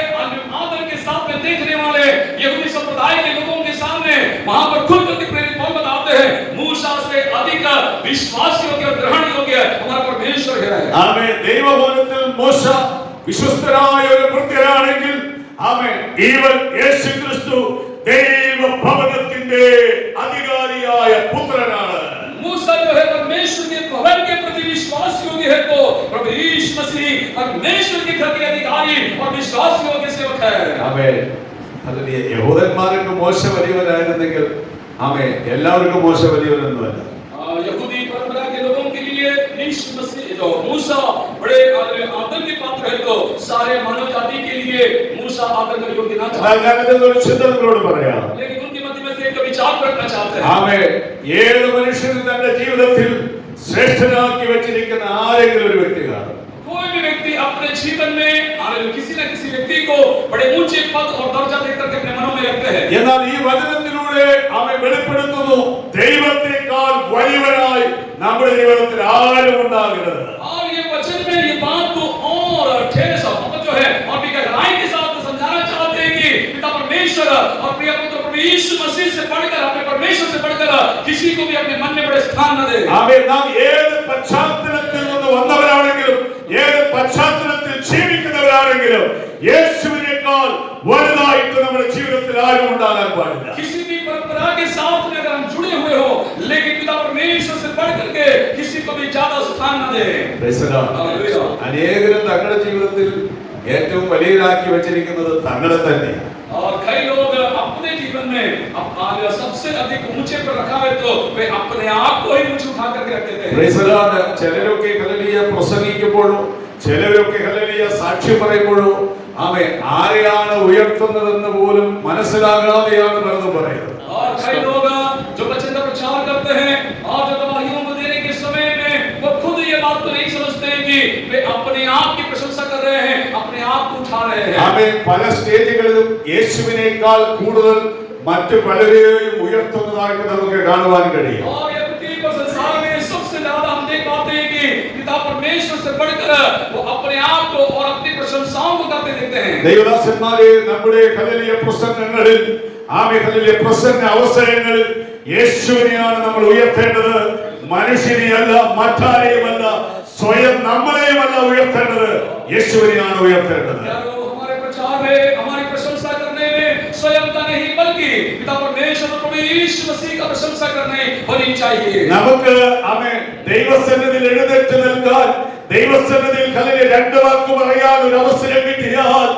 आदर के साथ में देखने वाले यहूदी संप्रदाय के लोगों के सामने वहां पर खुद करके प्रेरित पौल बताते हैं मूसा से अधिक विश्वास योग्य और ग्रहण योग्य हमारा परमेश्वर है। ആമേൻ. ദൈവഭവനത്തിൽ മോശ വിശ്വസ്തനായ ഒരു ഭൃത്യനാണെങ്കിൽ ആമേൻ ഇവൻ യേശുക്രിസ്തു ദൈവഭവനത്തിന്റെ അധികാരിയായ പുത്രനാണ്. मूसा जो है परमेश्वर के भवन के प्रति विश्वास योग्य है, तो प्रभु यीशु मसीह परमेश्वर के घर के अधिकारी और विश्वास योग्य सेवक है। ആമേൻ. ഹല്ലേലൂയ. യഹൂദന്മാർക്ക് മോശ വലിയവനായിരുന്നെങ്കിൽ ആമേൻ എല്ലാവർക്കും മോശ വലിയവനൊന്നുമല്ല. यहूदी परंपरा के लोगों के लिए यीशु मसीह जो मूसा बड़े आदर के पात्र है, तो सारे मानव जाति के लिए मूसा आदर का योग्य ना था। ഞാനതിന്റെ ഒരു ചിന്ത നിങ്ങളോട് പറയാം. लेकिन उनके मध्य में से एक विचार रखना चाहते हैं। ആമേൻ. ഏത് മനുഷ്യനും തന്റെ ജീവിതത്തിൽ ശ്രേഷ്ഠനാക്കി വെച്ചിരിക്കുന്ന ആരെങ്കിലും ഒരു വ്യക്തി കാണും. कोई भी व्यक्ति अपने जीवन में किसी न किसी व्यक्ति को बड़े ऊंचे पद और दर्जा देकर के अपने मनों में रखते हैं। എന്നാൽ ഈ വചനത്തിലൂടെ അവൻ വെളിപ്പെടുത്തുന്നു ദൈവത്തെക്കാൾ വലിയവനായി നമ്മുടെ ജീവിതത്തിൽ ആരും ഉണ്ടാകരുത്. और ये वचन में ये बात को और ठेस और जो है और भी गहराई के साथ समझाना चाहते हैं कि पिता परमेश्वर और प्रिय पुत्र प्रभु यीशु मसीह से बढ़कर, अपने परमेश्वर से बढ़कर किसी को भी अपने मन में बड़े स्थान न दे। ആമേൻ. നാം ഏത് പശ്ചാത്തലത്തിൽ നിന്ന് വന്നവരാണെങ്കിലും ഏത് പശ്ചാത്തലത്തിൽ ജീവിക്കുന്നവരാണെങ്കിലും യേശുവിനേക്കാൾ വലുതായിട്ട് നമ്മുടെ ജീവിതത്തിൽ ആരും ഉണ്ടാകാൻ പാടില്ല. किसी भी परंपरा के साथ में अगर हम जुड़े हुए हो, लेकिन पिता परमेश्वर से बढ़ करके किसी को भी ज्यादा स्थान न दे। അനേകരും തങ്ങളുടെ ജീവിതത്തിൽ ഏറ്റവും വലിയതാക്കി വെച്ചിരിക്കുന്നത് തങ്ങളെ തന്നെയാണ്. और कई लोग अपने जीवन में सबसे अधिक ऊंचे पर रखा है, तो वे अपने आप को ही ऊंचे उठा करके रख देते हैं। ചിലരൊക്കെ ഹല്ലേലൂയ പ്രസംഗിക്കുമ്പോഴും ചിലരൊക്കെ ഹല്ലേലൂയ സാക്ഷി പറയുമ്പോഴും ആമേൻ ആരെയാണ് ഉയർത്തുന്നതെന്ന് പോലും മനസ്സിലാകാതെയാണ് പലതും പറയുന്നത്. और कई लोग जो वचन का प्रचार करते हैं और जो गवाहियों को देने के समय में वो खुद ये बात तो नहीं समझते हैं कि वे अपने आप की प्रशंसा कर रहे हैं, अपने आप को उठा रहे हैं। ആമേൻ. പല സ്റ്റേജുകളിലും യേശുവിനേക്കാൾ കൂടുതൽ മറ്റു പലരെയും ഉയർത്തുന്നതായിട്ട് നമുക്ക് കാണുവാൻ കഴിയും. और ये पृथ्वी पर संसार में सबसे ज्यादा हम देख पाते हैं कि पिता परमेश्वर से बढ़कर वो अपने आप को और अपनी प्रशंसाओं को करते देखते हैं। ദൈവദാസന്മാരെ നമ്മുടെ ഹല്ലേലൂയ പ്രസംഗങ്ങളിൽ ആമേൻ ഹല്ലേലൂയ പ്രസംഗ അവസരങ്ങളിൽ യേശുവിനെയാണ് നമ്മൾ ഉയർത്തേണ്ടത്. മനുഷ്യനെയല്ല, മറ്റാരെയുമല്ല, സ്വയം നമ്മളെയുമല്ല ഉയർത്തേണ്ടത്, യേശുവിനെയാണ് ഉയർത്തേണ്ടത്. हमारे प्रचार में, हमारी प्रशंसा करने में स्वयं का नहीं बल्कि पिता परमेश्वर और प्रभु यीशु मसीह का प्रशंसा करने होनी चाहिए। നമുക്ക് ആമേൻ ദൈവസന്നിധിയിൽ എഴുന്നേറ്റ് നിൽക്കാൻ, ദൈവസന്നിധിയിൽ ഹല്ലേലൂയ രണ്ട് വാക്ക് പറയാൻ ഒരു അവസരം കിട്ടിയാൽ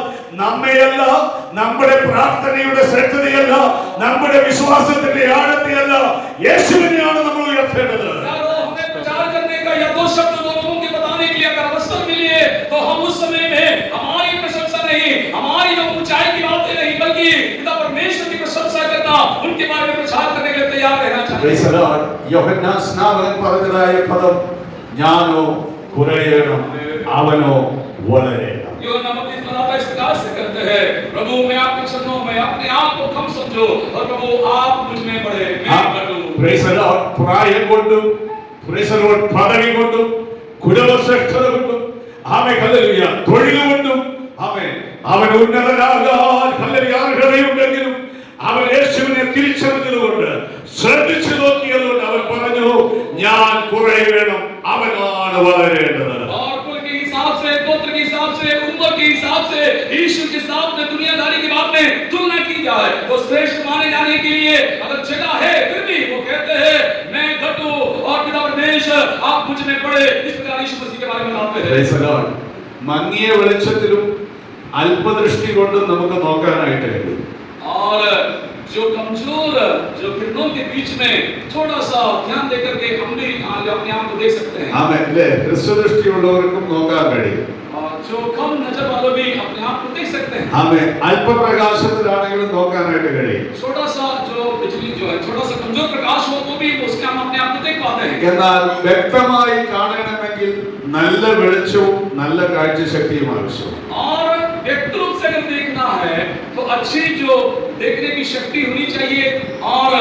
നമ്മയല്ല, നമ്മുടെ പ്രാർത്ഥനയുടെ ശ്രദ്ധയല്ല, നമ്മുടെ വിശ്വാസത്തിന്റെ ആഴത്തെയല്ല, യേശുവിനെയാണ് നമ്മൾ ഉയർത്തേണ്ടത്. हमें प्रचार करने का या दो शब्द दो लोगों के बताने के लिए अगर अवसर मिले, तो हम उस समय में हमारी प्रशंसा नहीं, हमारी जो ऊंचाई की बातें नहीं, बल्कि पिता परमेश्वर की प्रशंसा करना, उनके बारे में प्रचार करने के लिए तैयार रहना चाहिए। യോഹന്നാൻ സ്നാപകൻ പറഞ്ഞതായ പദം ഞാനോ കുറയണം അവനോ വളരണം. यूहन्ना बपतिस्मा इस प्रकार से कहते हैं, प्रभु मैं आपके चरणों में अपने आप को कम समझो और प्रभु आप मुझ में बढ़े, मैं बढ़ूं। Price the Lord. പ്രായം കൊണ്ടും പ്രൈസ് ദി ലോർഡ് പദവി കൊണ്ടും കുലശ്രേഷ്ഠത കൊണ്ടും ആമേൻ ഹല്ലേലൂയ തൊഴിൽ കൊണ്ടും അവൻ ഉന്നതനാകാൻ ഹല്ലേലൂയ അർഹതയുണ്ടെങ്കിലും അവൻ യേശുവിനെ തിരിച്ചറിഞ്ഞതുകൊണ്ട് ശ്രദ്ധിച്ചു നോക്കിയതുകൊണ്ട് അവൻ പറഞ്ഞു, ഞാൻ കുറയണം, അവനാണ് വളരേണ്ടത്. गोत्र के हिसाब से, उम्र के हिसाब से, यीशु के साथ में दुनियादारी की बात में तुलना की जाए तो श्रेष्ठ माने जाने के लिए अगर जगह है, फिर भी वो कहते हैं मैं घटू और पिता परमेश्वर आप मुझ में पड़े। इस प्रकार यीशु मसीह के बारे में बताते हैं। Praise the Lord. മങ്ങിയ വെളിച്ചത്തിലും അല്പദൃഷ്ടി കൊണ്ടും നമുക്ക് നോക്കാനായിട്ട് കഴിയും. और जो कमजोर जो किरणों के बीच में थोड़ा सा ध्यान देकर के हम भी अपने आप को देख सकते हैं। ആമേൻ. അല്ലേ? ഹ്രസ്വദൃഷ്ടിയുള്ളവർക്കും നോക്കാൻ കഴിയും. जो कम नजर वालों भी अपने आप को देख सकते हैं। ആമേൻ. അല്പപ്രകാശത്തിലാണെങ്കിലും നോക്കാനായിട്ട് കഴിയും. छोटा सा जो बिजली जो है, छोटा सा कमजोर प्रकाश हो तो भी उसके हम अपने आप को देख पाते हैं। എന്നാൽ വ്യക്തമായി കാണണമെങ്കിൽ നല്ല വെളിച്ചവും നല്ല കാഴ്ചശക്തിയും ആവശ്യമാണ്. और व्यक्त रूप से अगर देखना है तो अच्छी जो देखने की शक्ति होनी चाहिए और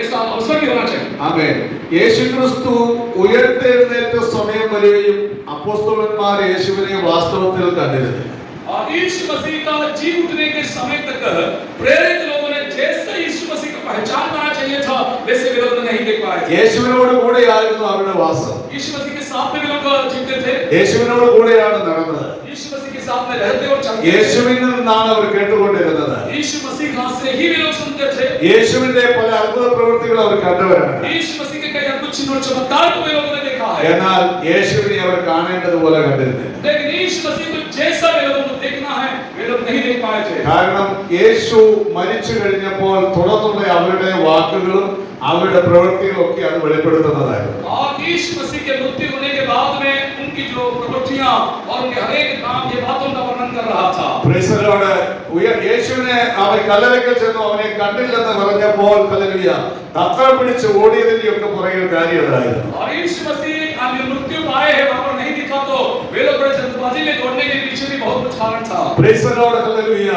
ऐसा अवसर भी होना चाहिए। ആമേൻ. യേശുക്രിസ്തു ഉയർത്തെഴുന്നേറ്റ സമയം വരെയും അപ്പോസ്തലന്മാർ യേശുവിനെ വാസ്തവത്തിൽ കണ്ടിരുന്നു. और यीशु मसीह का जी उठने के समय तक प्रेरित लोगों ने जैसे यीशु मसीह को पहचान पाना चाहिए था वैसे वे लोग नहीं देख पाए थे। യേശുവിനോട് കൂടെയായിരുന്നു അവരുടെ വാസം. यीशु मसीह के साथ में वे लोग जीते थे। യേശുവിനോട് കൂടെയാണ് നടന്നത്. यीशु मसीह के साथ में रहते और चलते। യേശുവിൽ നിന്നാണ് അവർ കേട്ടുകൊണ്ടിരുന്നത്. यीशु मसीह का से ही वे लोग सुनते थे। യേശുവിന്റെ പല അത്ഭുത പ്രവൃത്തികൾ അവർ കണ്ടവരാണ്. यीशु मसीह के कई अद्भुत चिन्ह और चमत्कार को वे लोगों ने देखा है। എന്നാൽ യേശുവിനെ അവർ കാണേണ്ടതുപോലെ കണ്ടിരുന്നില്ല. लेकिन यीशु मसीह को जैसा वे लोगों को देखना है वे लोग नहीं देख पाए थे। കാരണം യേശു മരിച്ചു കഴിഞ്ഞപ്പോൾ തുടർന്നുള്ള അവരുടെ വാക്കുകളും അവരുടെ പ്രവൃത്തികളും ഒക്കെ അത് വെളിപ്പെടുത്തുന്നതായിരുന്നു. और यीशु मसीह के मृत्यु होने के बाद में उनकी जो प्रवृत्तियां और उनके हर एक काम ये बातों का वर्णन कर रहा था। Price the Lord. യേശുവിനെ അവർ കല്ലറയ്ക്കൽ ചെന്നു അവനെ കണ്ടില്ലെന്ന് പറഞ്ഞപ്പോൾ ഹല്ലേലൂയ തത്വം പിടിച്ച് ഓടിയതിന്റെ ഒക്കെ പുറകിൽ കാര്യം അതായിരുന്നു. और यीशु मसीह मृत्यु पाए हैं वहां पर नहीं दिखा तो वे लोग बड़े जल्दबाजी में दौड़ने के पीछे भी बहुत कुछ कारण था। Price the Lord. ഹല്ലേലൂയ.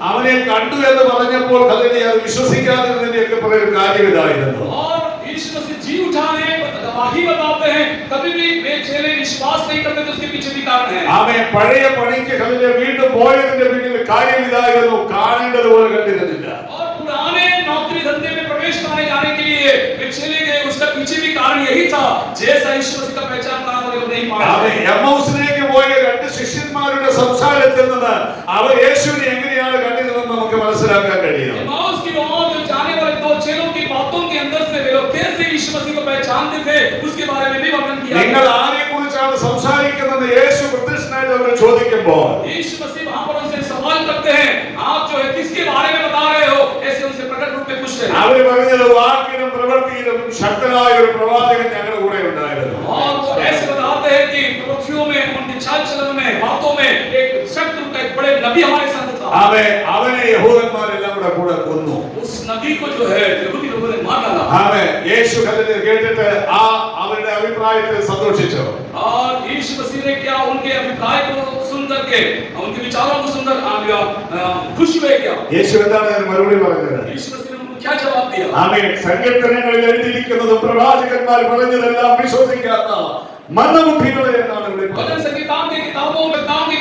അവനെ കണ്ടു എന്ന് പറഞ്ഞപ്പോൾ ഹല്ലേലൂയ അത് വിശ്വസിക്കാതിരുന്നതിന്റെ ഒക്കെ പുറകിൽ കാര്യം ഇതായിരുന്നു. और यीशु मसीह जी उठाने गवाही बताते हैं कभी भी वे चेले विश्वास नहीं करते तो उसके पीछे भी कारण है। അവൻ പഴയ പണിക്ക് ഹല്ലേലൂയ വീണ്ടും പോയതിന്റെ പിന്നിൽ കാര്യം ഇതായിരുന്നു, കാണേണ്ടതുപോലെ കണ്ടിരുന്നില്ല. और पुराने नौकरी धंधे में प्रवेश पाने जाने के लिए वे चले गए, उसका पीछे भी कारण यही था जैसा यीशु मसीह का पहचान पाना वो नहीं पाए। അവൻ എമ്മൗസിലേക്ക് പോയ രണ്ട് ശിഷ്യന്മാരുടെ സംസാരത്തിൽ നിന്ന് അവർ യേശുവിനെ എങ്ങനെയാണ് കണ്ടിരുന്നതെന്ന് നമുക്ക് മനസ്സിലാക്കാൻ കഴിയും. एमाउस की ओर जो जाने वाले दो चेलों की बातों के अंदर से वे लोग कैसे यीशु मसीह को पहचानते थे उसके बारे में भी वर्णन किया। നിങ്ങൾ ആരെക്കുറിച്ചാണ് സംസാരിക്കുന്നതെന്ന് യേശു പ്രത്യക്ഷനായിട്ട് അവരെ ചോദിക്കുമ്പോൾ यीशु मसीह वहां पर उनसे सवाल करते हैं, आप जो है किसके बारे में बता रहे हो, ऐसे उनसे प्रकट रूप में पूछते हैं। അവർ പറഞ്ഞത് വാക്കിലും പ്രവൃത്തിയിലും ശക്തനായ ഒരു പ്രവാചകൻ ഞങ്ങളുടെ കൂടെ ഉണ്ടായിരുന്നു. और वो ऐसे बताते हैं कि प्रवृत्तियों में, उनके चाल चलन में, बातों में एक शक्त रूप का एक बड़े नबी हमारे साथ था। അവനെ യഹൂദന്മാരെല്ലാം കൂടെ കൊന്നു. उस नबी को जो है यहूदी लोगों ने मार डाला। യേശു കേട്ടിട്ട് ആ അവരുടെ അഭിപ്രായത്തിൽ സന്തോഷിച്ചു. और यीशु मसीह ने क्या उनके अभिप्राय को सुन करके, उनके विचारों को सुनकर खुश हुए क्या? യേശു എന്താണ് അതിന് മറുപടി പറഞ്ഞത്? यीशु मसीह ने उनको क्या जवाब दिया? സങ്കീർത്തനങ്ങളിൽ എഴുതിയിരിക്കുന്നതും പ്രവാചകന്മാർ പറഞ്ഞതെല്ലാം വിശ്വസിക്കാത്ത मंदबुद्धिകളെ എന്നാണ് വിളിക്കുന്നത്. भजन संगीताओं की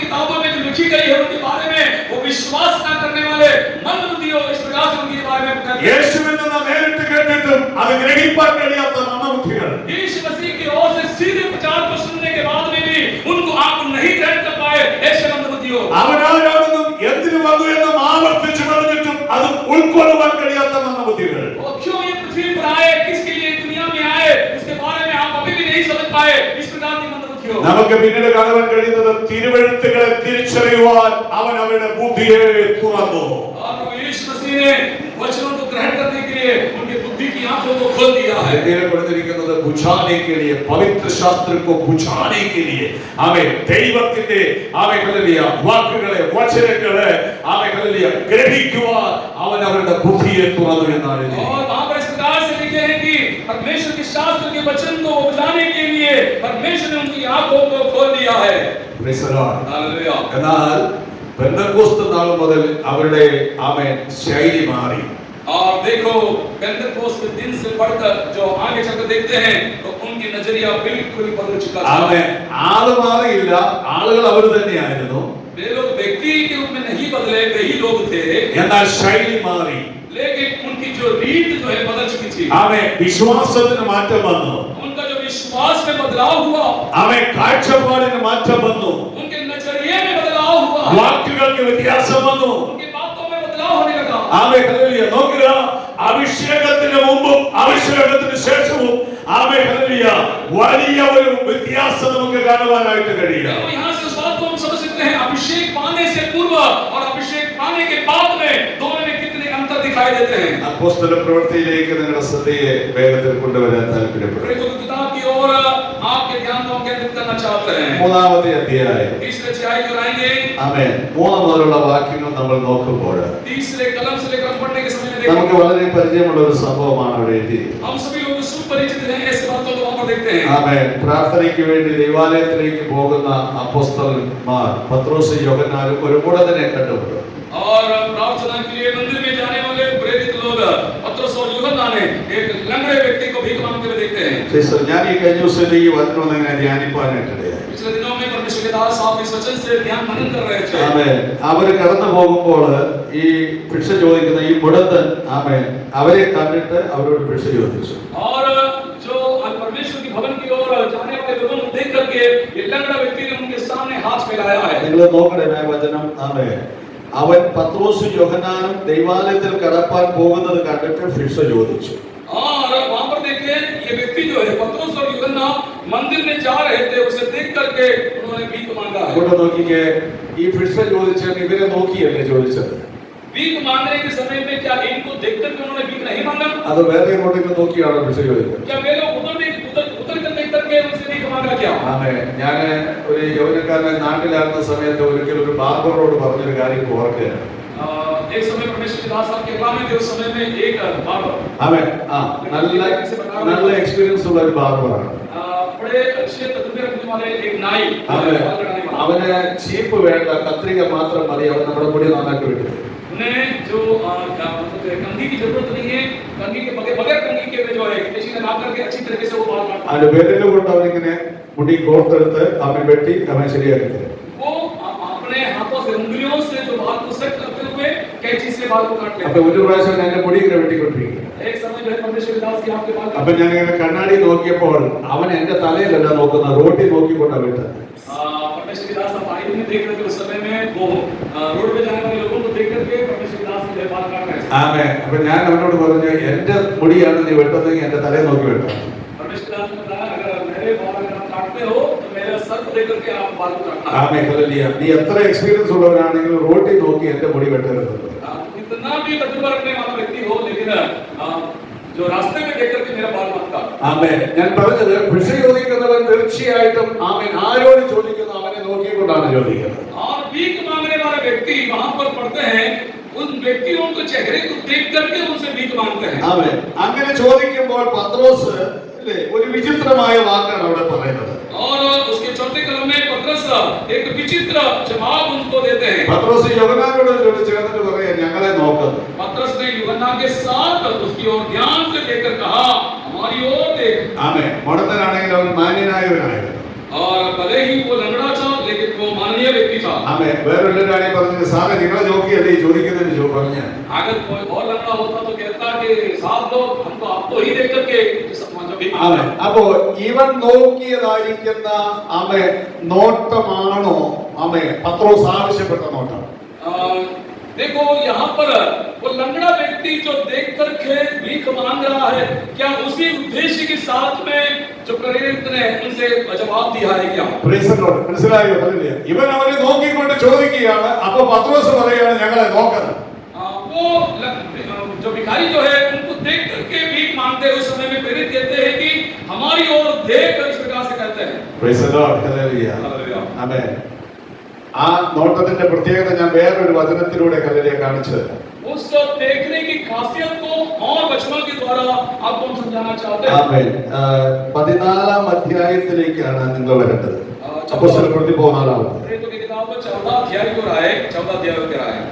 किताबों में जो लिखी गई है उनके बारे में वो विश्वास न करने वाले मंदबुद्धियों इस प्रकार से उनके बारे में कहते हैं। യേശുവിൽ നിന്ന് നേരിട്ട് കേട്ടിട്ടും അത് ഗ്രഹിക്കാൻ കഴിയാത്ത मंदबुद्धिകൾ यीशु मसीह की ओर से सीधे प्रचार को सुनने के बाद में भी उनको आप नहीं ग्रहण कर पाए ऐसे मंदबुद्धियों। അവനാരാണെന്നും എന്തിനു വന്നു എന്നും ആവർത്തിച്ചു പറഞ്ഞിട്ടും അത് ഉൾക്കൊള്ളുവാൻ കഴിയാത്ത मंदबुद्धिകൾ। वो क्यों ये पृथ्वी पर आए, किसके लिए दुनिया में आए, इसके बारे में आप अभी भी नहीं समझ पाए इस प्रकार की मंदबुद्धियों। നമുക്ക് പിന്നീട് കാണുവാൻ കഴിയുന്നത് തിരുവെഴുത്തുകളെ തിരിച്ചറിയുവാൻ അവൻ അവരുടെ ബുദ്ധിയെ തുറന്നു. और यीशु मसीह ने वचनों को ग्रहण करने के लिए उनकी बुद्धि की आंखों को खोल दिया है। കൊടുത്തിരിക്കുന്നത് बुझाने के लिए, पवित्र शास्त्र को बुझाने के लिए അവൻ ദൈവത്തിന്റെ ഹല്ലേലൂയ വാക്കുകളെ വചനങ്ങളെ ഹല്ലേലൂയ ഗ്രഹിക്കുവാൻ അവൻ അവരുടെ ബുദ്ധിയെ തുറന്നു എന്നാണ് എഴുതിയിരിക്കുന്നത്. और वहां पर इस प्रकार से लिखे हैं कि परमेश्वर के शास्त्र के वचन को बुझाने के लिए परमेश्वर ने उनकी आंखों को खोल दिया है। Praise the Lord. हालेलुया। എന്നാൽ പെന്തക്കോസ്ത് നാൾ മുതൽ അവരുടെ അവൻ ശൈലി മാറി. और देखो पेंटेकोस्त के दिन से बढ़कर जो आगे चलकर देखते हैं तो उनकी नजरिया बिल्कुल बदल चुका है। ആള് മാറിയില്ല, ആളുകൾ അവർ തന്നെയായിരുന്നു. वे लोग व्यक्ति व्यक्ति के रूप में नहीं बदले, वही लोग थे, എന്നാൽ ശൈലി മാറി. लेकिन उनकी जो रीत जो है बदल चुकी थी। ആമേൻ. വിശ്വാസത്തിന് മാറ്റം വന്നു. उनका जो विश्वास में बदलाव हुआ, ആമേൻ. കാഴ്ചപ്പാടിന് മാറ്റം വന്നു. उनके नजरिए में बदलाव हुआ, വാക്കുകൾക്ക് വ്യത്യാസം വന്നു. उनकी बातों में बदलाव होने लगा। ആമേൻ. ഹല്ലേലൂയ. നോക്കുക, അഭിഷേകത്തിന് മുമ്പും അഭിഷേകത്തിന് ശേഷവും ആമേൻ ഹല്ലേലൂയ വലിയ ഒരു വ്യത്യാസം നമുക്ക് കാണുവാനായിട്ട് കഴിയും. तो यहाँ से उस बात को हम समझ सकते हैं, अभिषेक पाने से पूर्व और अभिषेक पाने के बाद में दोनों में कितने अंतर दिखाई देते हैं। അപ്പോസ്തല പ്രവൃത്തിയിലേക്ക് നിങ്ങളുടെ ശ്രദ്ധയെ വേഗത്തിൽ കൊണ്ടുവരാൻ താല്പര്യപ്പെടുന്നു. प्रेरितों की किताब की ओर आपके ध्यान को केंद्रित करना चाहते हैं। മൂന്നാമത്തെ അധ്യായം. तीसरे अध्याय को आएंगे। ആമേൻ. 3 മുതലുള്ള വാക്യങ്ങൾ നമ്മൾ നോക്കുമ്പോൾ तीसरे कलम से लेकर पढ़ने के समय में നമുക്ക് देखेंगे, വളരെ പരിചയമുള്ള ഒരു സംഭവമാണ് അവിടെ എഴുതിയിരിക്കുന്നത്. हम सभी लोग सुपरिचित हैं, ऐसे बातों को वहां पर देखते हैं। ആമേൻ. പ്രാർത്ഥനയ്ക്ക് വേണ്ടി ദൈവാലയത്തിലേക്ക് പോകുന്ന അപ്പോസ്തലന്മാർ പത്രോസ് യോഹന്നാനും ഒരു മുടന്തനെ കണ്ടുമുട്ടും. और प्रार्थना के लिए मंदिर में जाने वाले प्रेरित लोग पत्रस और यूहन्ना ने एक लंगड़े व्यक्ति को भीख मांगते हुए देखते हैं। സിസ്റ്റർ, ഞാൻ ഈ കഴിഞ്ഞ ദിവസം ഈ വചനം അങ്ങനെ ധ്യാനിപ്പാനായിട്ടിടയായി. पिछले दिनों में परमेश्वर के दास साहब इस वचन से ध्यान मनन कर रहे थे। ആമേൻ. അവര് കടന്നു പോകുമ്പോൾ ഈ ഭിക്ഷ ചോദിക്കുന്ന ഈ മുടന്തൻ ആമേൻ അവരെ കണ്ടിട്ട് അവരോട് ഭിക്ഷ ചോദിച്ചു. और जो परमेश्वर की भवन की ओर जाने वाले लोगों को देख करके ये लंगड़ा व्यक्ति ने उनके सामने हाथ फैलाया है। നിങ്ങൾ നോക്കണേ വചനം. ആമേൻ. അവൻ പത്രോസും യോഹന്നാനും ദൈവാലയത്തിൽ കടപ്പാൻ പോകുന്നത് കണ്ടിട്ട് ഭിക്ഷ ചോദിച്ചു. और वहां पर देखिए, ये व्यक्ति जो है पतरस और यूहन्ना मंदिर में जा रहे थे, उसे देख करके उन्होंने भीख मांगा है। ഇവിടെ നോക്കിക്കേ, ഈ ഭിക്ഷ ചോദിച്ചാൽ ഇവരെ നോക്കിയല്ലേ ചോദിച്ചത്? भीख मांगने के समय में क्या इनको देख करके उन्होंने भीख नहीं मांगा? അത് വേറെ എങ്ങോട്ടെങ്കിലും നോക്കിയാണോ ഭിക്ഷ ചോദിച്ചത്? क्या वे लोग उधर कर देख करके उनसे भीख मांगा क्या? ആമേൻ. ഞാൻ ഒരു യൗവനക്കാരനെ നാട്ടിലായിരുന്ന സമയത്ത് ഒരിക്കൽ ഒരു ബാർബറോട് പറഞ്ഞൊരു കാര്യം ഓർക്കുകയാണ്. एक समय परमेश्वर के दास साहब के इलामे थे, उस समय में एक बाबा ആമേൻ. നല്ല എക്സ്പീരിയൻസ് ഉള്ള ഒരു ബാർബറാണ്. बड़े अच्छे तजुर्बे रखने वाले एक नाई, ആമേൻ. बाल कटाने वाला। അവന് ചീപ്പ് വേണ്ട, കത്രിക മാത്രം മതി, അവൻ നമ്മുടെ മുടി നന്നാക്കി വിട്ടു. उन्हें जो कंघी की जरूरत नहीं है, कंघी के बगैर कंघी के जो है किसी लगा करके अच्छी तरीके से वो बाल काटता है। അവന്റെ വിരല് കൊണ്ട് അവനിങ്ങനെ മുടി കോർത്തെടുത്ത് അവൻ വെട്ടി അവൻ ശരിയാക്കി തരും. वो अपने हाथों से, उंगलियों से जो बाल को सेट करते हुए कैंची से बाल को काट लेते അപ്പൊ ഒരു പ്രാവശ്യം എന്റെ മുടി ഇങ്ങനെ വെട്ടിക്കൊണ്ടിരിക്കുക. हैं। एक समय जो है परमेश्वर के दास की आपके बाल അപ്പൊ ഞാൻ ഇങ്ങനെ കണ്ണാടി നോക്കിയപ്പോൾ അവൻ എന്റെ തലയിലല്ല നോക്കുന്ന, റോട്ടിൽ നോക്കിക്കൊണ്ടാ വിട്ടത്. परमेश्वर के दास आप आईने में देख रहे थे, उस समय में वो रोड पे जाने वाले लोगों को देख करके परमेश्वर के दास के बाल काट रहे थे। ആമേൻ. അപ്പൊ ഞാൻ അവനോട് പറഞ്ഞു, എന്റെ മുടിയാണ് നീ വെട്ടുന്നതെങ്കിൽ എന്റെ തലയിൽ നോക്കി വെട്ടണം. परमेश्वर के दास ने बताया, अगर मेरे बाल अगर आप काटते हो तो मेरे सर को देख करके आप बाल को काटना। ആമേൻ. ഹല്ലേലൂയ. നീ എത്ര എക്സ്പീരിയൻസ് ഉള്ളവരാണെങ്കിലും റോട്ടിൽ നോക്കി എന്റെ മുടി വെട്ടരുത്. कितना भी तजुर्बा रखने वाला व्यक्ति हो, लेकिन जो रास्ते में देख करके मेरा बाल मत काट। ആമേൻ. ഞാൻ പറഞ്ഞത് ഭിക്ഷ ചോദിക്കുന്നവൻ തീർച്ചയായിട്ടും ആമേൻ ആരോട് ചോദിക്കുന്നു അവനെ നോക്കിക്കൊണ്ടാണ് ചോദിക്കുന്നത്. और भीख मांगने वाले व्यक्ति वहां पर पढ़ते हैं, उन व्यक्तियों के चेहरे को देख करके उनसे भीख मांगते हैं। ആമേൻ. അങ്ങനെ ചോദിക്കുമ്പോൾ പത്രോസ് അല്ലേ ഒരു വിചിത്രമായ വാക്കാണ് അവിടെ പറയുന്നത്. और उसके चौथे कलम में पतरस एक विचित्र जवाब उनको देते हैं। പത്രോസ് യോഹന്നാനോട് ചോദിച്ചു, എന്നിട്ട് പറയാ ഞങ്ങളെ നോക്കുന്നു. पतरस ने यूहन्ना के साथ उसकी ओर ध्यान से देखकर कहा, हमारी ओर देख। ആമേൻ. മുടന്തനാണെങ്കിൽ അവൻ മാന്യനായവനായിരുന്നു. और भले ही वो लंगड़ा था, लेकिन वो माननीय व्यक्ति था। ആമേൻ. വേറൊരാളെ പറഞ്ഞു, സാറേ നിങ്ങളെ നോക്കിയല്ലേ ഈ ചോദിക്കുന്നതിന് പറഞ്ഞ. अगर कोई और लंगड़ा होता तो कहता कि साहब लोग हमको आपको ही देख करके ആമേൻ. അപ്പോ ഇവൻ നോക്കിയതായിരിക്കുന്ന ആമേൻ നോട്ടമാണോ ആമേൻ പത്രോസ് ആവശ്യപ്പെട്ട നോട്ടം? देखो यहाँ पर वो लंगड़ा व्यक्ति जो देख करके भीख मांग रहा है, क्या उसी उद्देश्य के साथ में जो प्रेरित ने उनसे जवाब दिया है क्या? Price the Lord. മനസ്സിലായോ? ഹല്ലേലൂയ. ഇവൻ അവനെ നോക്കിക്കൊണ്ട് ചോദിക്കുകയാണ്. അപ്പോൾ പത്രോസ് പറയുകയാണ് ഞങ്ങളെ നോക്കണം. वो जो भिखारी जो है उनको देख करके भीख मांगते हैं, उस समय में प्रेरित कहते हैं कि हमारी ओर देख कर इस प्रकार से कहते हैं। Praise the Lord. ഹല്ലേലൂയ. हालेलुया। ആമേൻ. ആ നോട്ടത്തിന്റെ പ്രത്യേകത ഞാൻ വേറൊരു വചനത്തിലൂടെ ഹല്ലേലൂയ കാണിച്ചു തരാം. उस देखने की खासियत को और वचनों के द्वारा आपको हम समझाना चाहते हैं। ആമേൻ. 14-ാം അധ്യായത്തിലേക്കാണ് നിങ്ങൾ വരേണ്ടത്. അപ്പോസ്തല പ്രവൃത്തി 14-ാം. प्रेरितों की किताब 14 अध्याय को रहा है, 14 अध्याय को रहा है।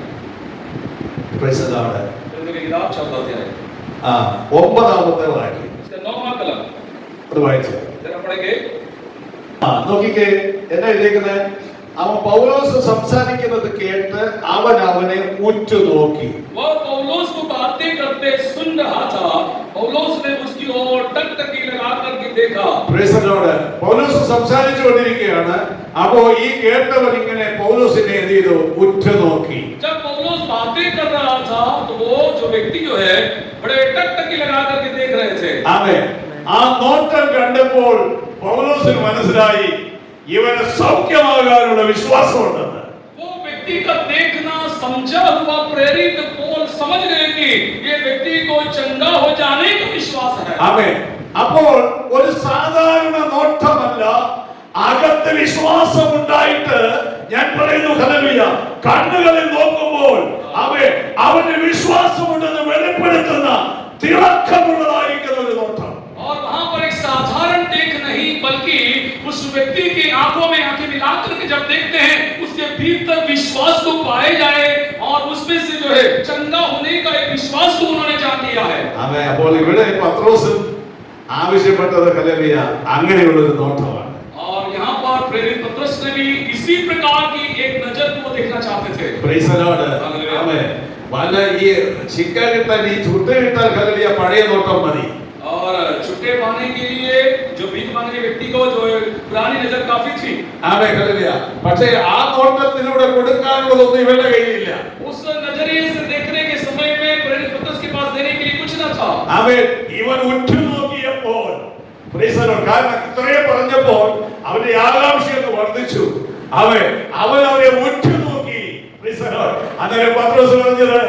Price the Lord. प्रेरितों की किताब 14 अध्याय। 9-ാമത്തെ വാക്യം इसका 9वां कलम അത് വായിച്ചു. जरा पढ़ेंगे। നോക്കിക്കേ, എന്നാ എഴുതിയിരിക്കുന്നത്? അവൻ പൗലോസ് സംസാരിക്കുന്നത് കേട്ട് അവൻ അവനെ ഉറ്റുനോക്കി. वह पौलुस को बातें करते सुन रहा था. पौलुस ने उसकी ओर टकटकी लगा करके देखा. Praise the Lord. പൗലോസ് സംസാരിച്ചുകൊണ്ടിരിക്കുകയാണ്. അപ്പോ ഈ കേട്ടവൻ ഇങ്ങനെ പൗലോസിനെ എന്ത് ചെയ്തു? ഉറ്റുനോക്കി. जब पौलुस बातें कर रहा था तो वो जो व्यक्ति जो है बड़े टकटकी लगा करके देख रहे थे. ആമേൻ. ആ നോട്ടം കണ്ടപ്പോൾ പൗലോസിന് മനസ്സിലായി ഇവന് സൗഖ്യമാകാനുള്ള വിശ്വാസമുണ്ടെന്ന്. वो व्यक्ति का देखना समझा हुआ प्रेरित पौल समझ गए कि ये व्यक्ति को चंगा हो जाने का विश्वास है. ആമേൻ. അപ്പോൾ ഒരു സാധാരണ നോട്ടമല്ല, അകത്ത് വിശ്വാസം ഉണ്ടായിട്ട് ഞാൻ പറയുന്നു ഹല്ലേലൂയ, കണ്ണുകളിൽ നോക്കുമ്പോൾ അവന് വിശ്വാസമുണ്ടെന്ന് വെളിപ്പെടുത്തുന്ന തിളക്കമുള്ളതായിരിക്കുന്ന ഒരു നോട്ടം. और वहां पर एक साधारण देख नहीं बल्कि उस व्यक्ति की आंखों में आंखें मिलाकर के जब देखते हैं उसके भीतर विश्वास को पाए जाए और उसमें से जो है चंगा होने का एक विश्वास को उन्होंने जान लिया है. ആമേൻ. അപ്പോൾ ഇവിടെ പത്രോസ് ആവശ്യപ്പെട്ടത് ഹല്ലേലൂയ അങ്ങനെയുള്ള ഒരു നോട്ടമാണ്. और यहाँ पर प्रेरित पतरस ने भी इसी प्रकार की एक नजर को देखना चाहते थे. Praise the Lord. ആമേൻ. വല്ല ഈ ചിക്ക കിട്ടാൻ ഈ ചുട്ട് കിട്ടാൻ ഹല്ലേലൂയ പഴയ നോട്ടം മതി. और छुट्टे पाने के लिए जो भीख मांगने व्यक्ति को जो पुरानी नजर काफी थी. Amen hallelujah. പക്ഷേ ആ നോട്ടത്തിലൂടെ കൊടുക്കാനുള്ളതൊന്നും ഇവരുടെ കയ്യിലില്ല. उस नजरिए से देखने के समय में प्रेरित पतरस के पास देने के लिए कुछ न था. ആമേൻ. ഇവൻ ഉറ്റുനോക്കിയപ്പോൾ പ്രൈസ് ദി ലോർഡ്, കാരണം ഇത്രയും പറഞ്ഞപ്പോൾ അവന്റെ ആകാംക്ഷയൊക്കെ വർദ്ധിച്ചു. അവൻ അവരെ ഉറ്റുനോക്കി. Price the Lord. അന്നേരം പത്രോസ് പറഞ്ഞത്,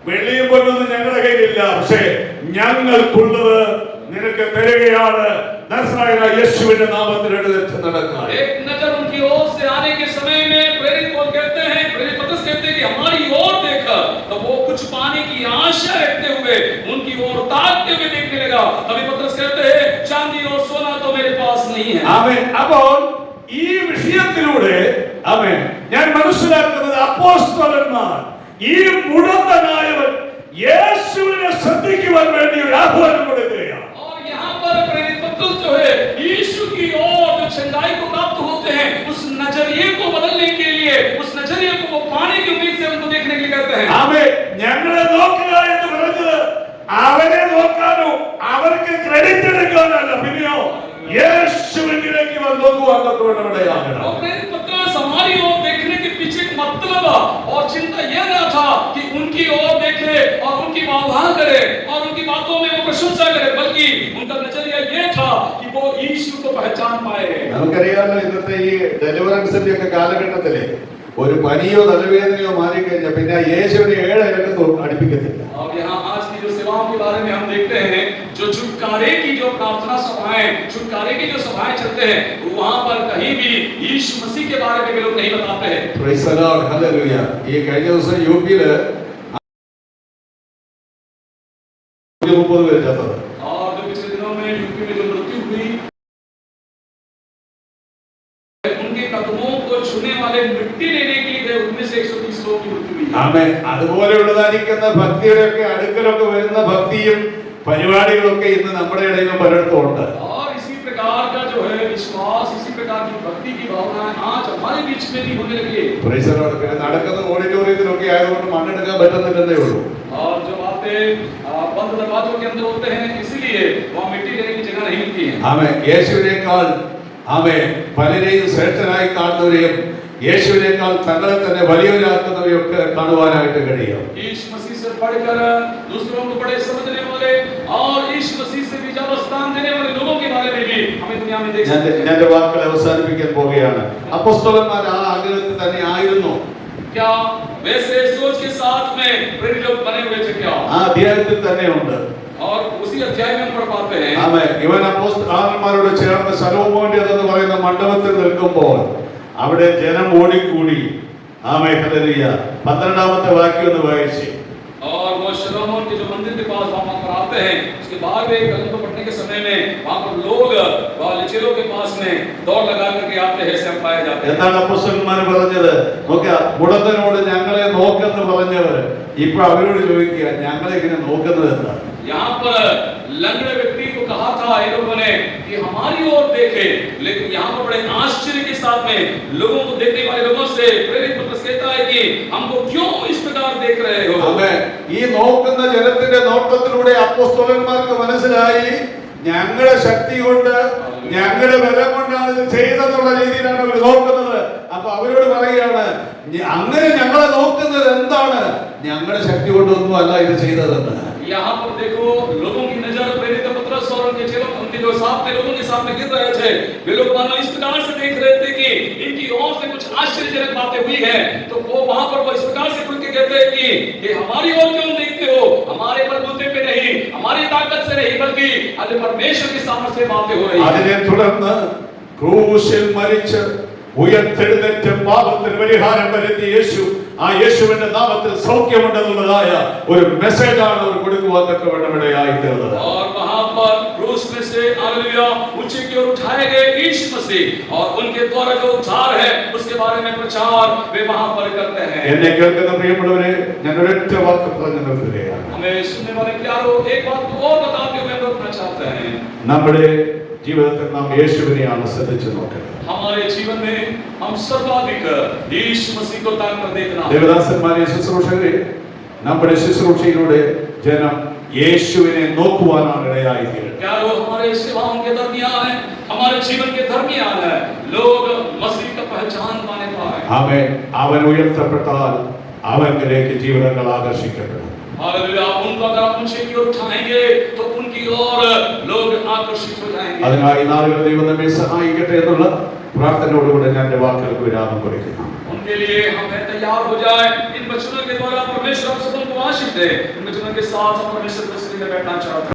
വെള്ളിയും പൊന്നൊന്നും ഞങ്ങളുടെ കയ്യിലില്ല, പക്ഷേ ഞങ്ങൾക്കുള്ളത് നിനക്ക് തരികയാണ്. നസ്രായനായ യേശുവിന്റെ നാമത്തിൽ എഴുന്നേറ്റ് നടക്കുക. एक नजर उनकी ओर से आने के समय में प्रेरित पौल कहते हैं, प्रेरित पतरस कहते हैं कि हमारी ओर देखा. तो वो कुछ पाने की आशा रखते हुए उनकी ओर ताकते हुए देखने लगा. तभी पतरस कहते हैं, चांदी और सोना तो मेरे पास नहीं है. ആമേൻ. അപ്പോൾ ഈ വിഷയത്തിലൂടെ ആമേൻ ഞാൻ മനസ്സിലാക്കുന്നത് അപ്പോസ്തലന്മാർ ഈ മുടന്തനായവൻ യേശുവിനെ ശ്രദ്ധിക്കുവാൻ വേണ്ടി ഒരു ആഹ്വാനം കൊടുക്കുകയാണ്. और यहाँ पर प्रेरित पतरस जो है यीशु की ओर जो चंगाई को प्राप्त होते हैं उस नजरिए को बदलने के लिए, उस नजरिए को वो पाने की उम्मीद से उनको देखने के लिए करते हैं. ആമേൻ. ഞങ്ങളെ നോക്കുക എന്ന് പറഞ്ഞത് അവരെ നോക്കാനോ അവർക്ക് ക്രെഡിറ്റ് എടുക്കാനല്ല, പിന്നെയോ യേശുവിലേക്ക് നോക്കുവാൻ തൊട്ടുകൊണ്ടവിടെയാകണം. और प्रेरित पतरस हमारी ओर देखने के पीछे एक मतलब और चिंता यह न था कि उनकी ओर देखे और उनकी वाह करे और उनकी बातों में वो प्रशंसा करे, बल्कि उनका नजरिया ये था कि वो यीशु को पहचान पाए. നമുക്കറിയാമല്ലോ ഇന്നത്തെ ഈ ഡെലിവറൻസിന്റെ ഒക്കെ കാലഘട്ടത്തില് ഒരു പനിയോ തലവേദനയോ മാറിക്കഴിഞ്ഞാൽ പിന്നെ യേശുവിനെ 7 ഇലക്കത്ത് അടുപ്പിക്കത്തില്ല. और यहाँ आज की जो सेवाओं के बारे में हम देखते हैं, जो छुटकारे की जो प्रार्थना सभाएं, छुटकारे की जो सभाएं चलते हैं, वहां पर कहीं भी यीशु मसीह के बारे में वे लोग नहीं बताते हैं. Praise the Lord. ഹല്ലേലൂയ. ഈ കഴിഞ്ഞ ദിവസം യുപിയില് 30 പേര് ചത്തത്. और जो पिछले दिनों में यूपी में जो मृत्यु हुई, उनके कदमों को छूने वाले मिट्टी लेने के लिए गए, उनमें से 130 लोगों की मृत्यु हुई. ആമേൻ. അതുപോലെയുള്ളതായിരിക്കുന്ന ഭക്തിയുടെ ഒക്കെ അടുക്കലൊക്കെ വരുന്ന ഭക്തിയും പരിപാടികളൊക്കെ ഇന്ന് നമ്മുടെ ഇടയിലും പലയിടത്തും ഉണ്ട്. और इसी प्रकार का जो है विश्वास, इसी प्रकार की भक्ति की भावना आज हमारे बीच में भी होने लगी है. Price the Lord. പിന്നെ നടക്കുന്ന ഓഡിറ്റോറിയത്തിലൊക്കെ ആയതുകൊണ്ട് മണ്ണെടുക്കാൻ പറ്റുന്നില്ലെന്നേ ഉള്ളൂ. और जो बातें बंद दरवाजों के अंदर होते हैं, इसीलिए वहाँ मिट्टी लेने की जगह नहीं मिलती है. ആമേൻ. യേശുവിനേക്കാൾ ആമേൻ പലരെയും ശ്രേഷ്ഠരായി കാണുന്നവരെയും യേശുവിനേക്കാൾ തങ്ങളെ തന്നെ വലിയവരാക്കുന്നവരെയൊക്കെ കാണുവാനായിട്ട് കഴിയും. यीशु मसीह से बढ़कर दूसरों को बड़े समझने वाले और यीशु मसीह से भी ज्यादा स्थान देने वाले लोगों के बारे में भी हमें दुनिया में देख सकते हैं. ഞാൻ എൻ്റെ വാക്കുകൾ അവസാനിപ്പിക്കാൻ പോവുകയാണ്. അപ്പോസ്തലന്മാർ ആ ആഗ്രഹത്തിൽ തന്നെ ആയിരുന്നു. क्या वैसे सोच के साथ में प्रेरित लोग बने हुए थे क्या? ആ അധ്യായത്തിൽ തന്നെ ഉണ്ട്. और उसी अध्याय में हम पढ़ पाते हैं. ആമേൻ. ഇവൻ അപ്പോസ്തലന്മാരോട് ചേർന്ന് ശലോമോന്റെ എന്ന് പറയുന്ന മണ്ഡപത്തിൽ നിൽക്കുമ്പോൾ അവിടെ ജനം ഓടിക്കൂടി. ആമേൻ. ഹല്ലേലൂയ. 12ാമത്തെ വാക്യം ഒന്ന് വായിച്ചു. और वो शलोमोन के जो मंदिर के पास वहां पर आते हैं, उसके बाद वे कलम को पढ़ने के समय में वहां पर लोग चेलों के पास में दौड़ लगा करके आते हैं, सब पाए जाते हैं. എന്താണ് അപ്പോസ്തലന്മാർ പറഞ്ഞത്? നോക്കുക, മുടന്തനോട് ഞങ്ങളെ നോക്കെന്ന് പറഞ്ഞവർ ഇപ്പൊ അവരോട് ചോദിക്കുക, ഞങ്ങളെ ഇങ്ങനെ നോക്കുന്നത് എന്താ? यहाँ पर लंगड़े व्यक्ति को कहा कहा था इन लोगों ने कि हमारी ओर देखे, लेकिन यहाँ पर बड़े आश्चर्य के साथ में लोगों को देखने वाले लोगों से प्रेरित पौलुस कहता है कि हमको क्यों इस प्रकार देख रहे हो? ആമേൻ. ഈ നോക്കുന്ന ജനത്തിന്റെ നോട്ടത്തിലൂടെ അപ്പോസ്തലന്മാർക്ക് മനസ്സിലായി ഞങ്ങളുടെ ശക്തി കൊണ്ട് ഞങ്ങളുടെ ബലം കൊണ്ടാണ് ഇത് ചെയ്തെന്നുള്ള രീതിയിലാണ് അവർ നോക്കുന്നത്. അപ്പൊ അവരോട് പറയുകയാണ്, അങ്ങനെ ഞങ്ങളെ നോക്കുന്നത് എന്താണ്? ഞങ്ങളുടെ ശക്തി കൊണ്ടൊന്നും അല്ല ഇത് ചെയ്തതെന്ന്. यहाँ पर देखो लोगों की नजर प्रेरित पतरस और उनके चेलों, उनके जो साथ लोगों के सामने गिर रहे थे, वे लोग मानो इस प्रकार से देख रहे थे कि इनकी ओर से कुछ आश्चर्यजनक बातें हुई है, तो वो वहां पर वो इस प्रकार से खुल के कहते हैं कि हमारी ओर क्यों देखते हो? हमारे बलबूते पे नहीं, हमारी ताकत से नहीं, बल्कि आज परमेश्वर के सामर्थ्य से बातें हो रही है। അതിനെ തുടർന്ന് ക്രൂശിൽ മരിച്ച് ഉയർത്തെഴുന്നേറ്റ് പാപത്തിന് പരിഹാരം വരുത്തിയ യേശു, ആ യേശുവിന്റെ നാമത്തിൽ സൗഖ്യമുണ്ടെന്നുള്ളതായ ഒരു മെസ്സേജാണ് അവർ കൊടുക്കുവാൻ തക്കവണ്ണം ഇടയായി തീർന്നത്. और वहां पर क्रूस में से हालेलुया ऊंचे की ओर उठाए गए यीशु मसीह और उनके द्वारा जो उद्धार है उसके बारे में प्रचार वे वहां पर करते हैं। എന്നെ കേൾക്കുന്ന പ്രിയമുള്ളവരെ, ഞാൻ ഒരൊറ്റ വാക്ക് പറഞ്ഞു നിർത്തുകയാണ്. हमें सुनने वाले प्यारो एक बात और बताते हुए हम रखना चाहते हैं। നമ്മുടെ ജീവിതത്തിൽ നാം യേശുവിനെയാണ് ശ്രദ്ധിച്ചു നോക്കുന്നത്. हमारे जीवन में हम सर्वाधिक यीशु मसीह को ताक कर देखना। ദേവദാസന്മാരെ, ശുശ്രൂഷകരെ, നമ്മുടെ ശുശ്രൂഷയിലൂടെ ജനം യേശുവിനെ നോക്കുവാനാണ് ഇടയായി തീരുന്നത്. प्यारो हमारे सेवाओं के दरमियान है, हमारे जीवन के दरमियान है, लोग मसीह का पहचान पाने पाए। ആമേൻ. അവൻ ഉയർത്തപ്പെട്ടാൽ അവനിലേക്ക് ജീവിതങ്ങൾ ആകർഷിക്കപ്പെടും. हालेलुया उनको अगर आप ऊंचे की ओर उठाएंगे तो उनकी ओर लोग आकर्षित हो जाएंगे। അതിനായി നാളുകൾ ദൈവം നമ്മെ സഹായിക്കട്ടെ എന്നുള്ള പ്രാർത്ഥനയോടുകൂടെ ഞാൻ എൻ്റെ വാക്കുകൾക്ക് വിരാമം കൊടുക്കുന്നു. उनके लिए हमें तैयार हो जाए। इन वचनों के द्वारा परमेश्वर आप सबको आशीष दे। इन वचनों के साथ हम परमेश्वर के सन्निधि में बैठना चाहते हैं।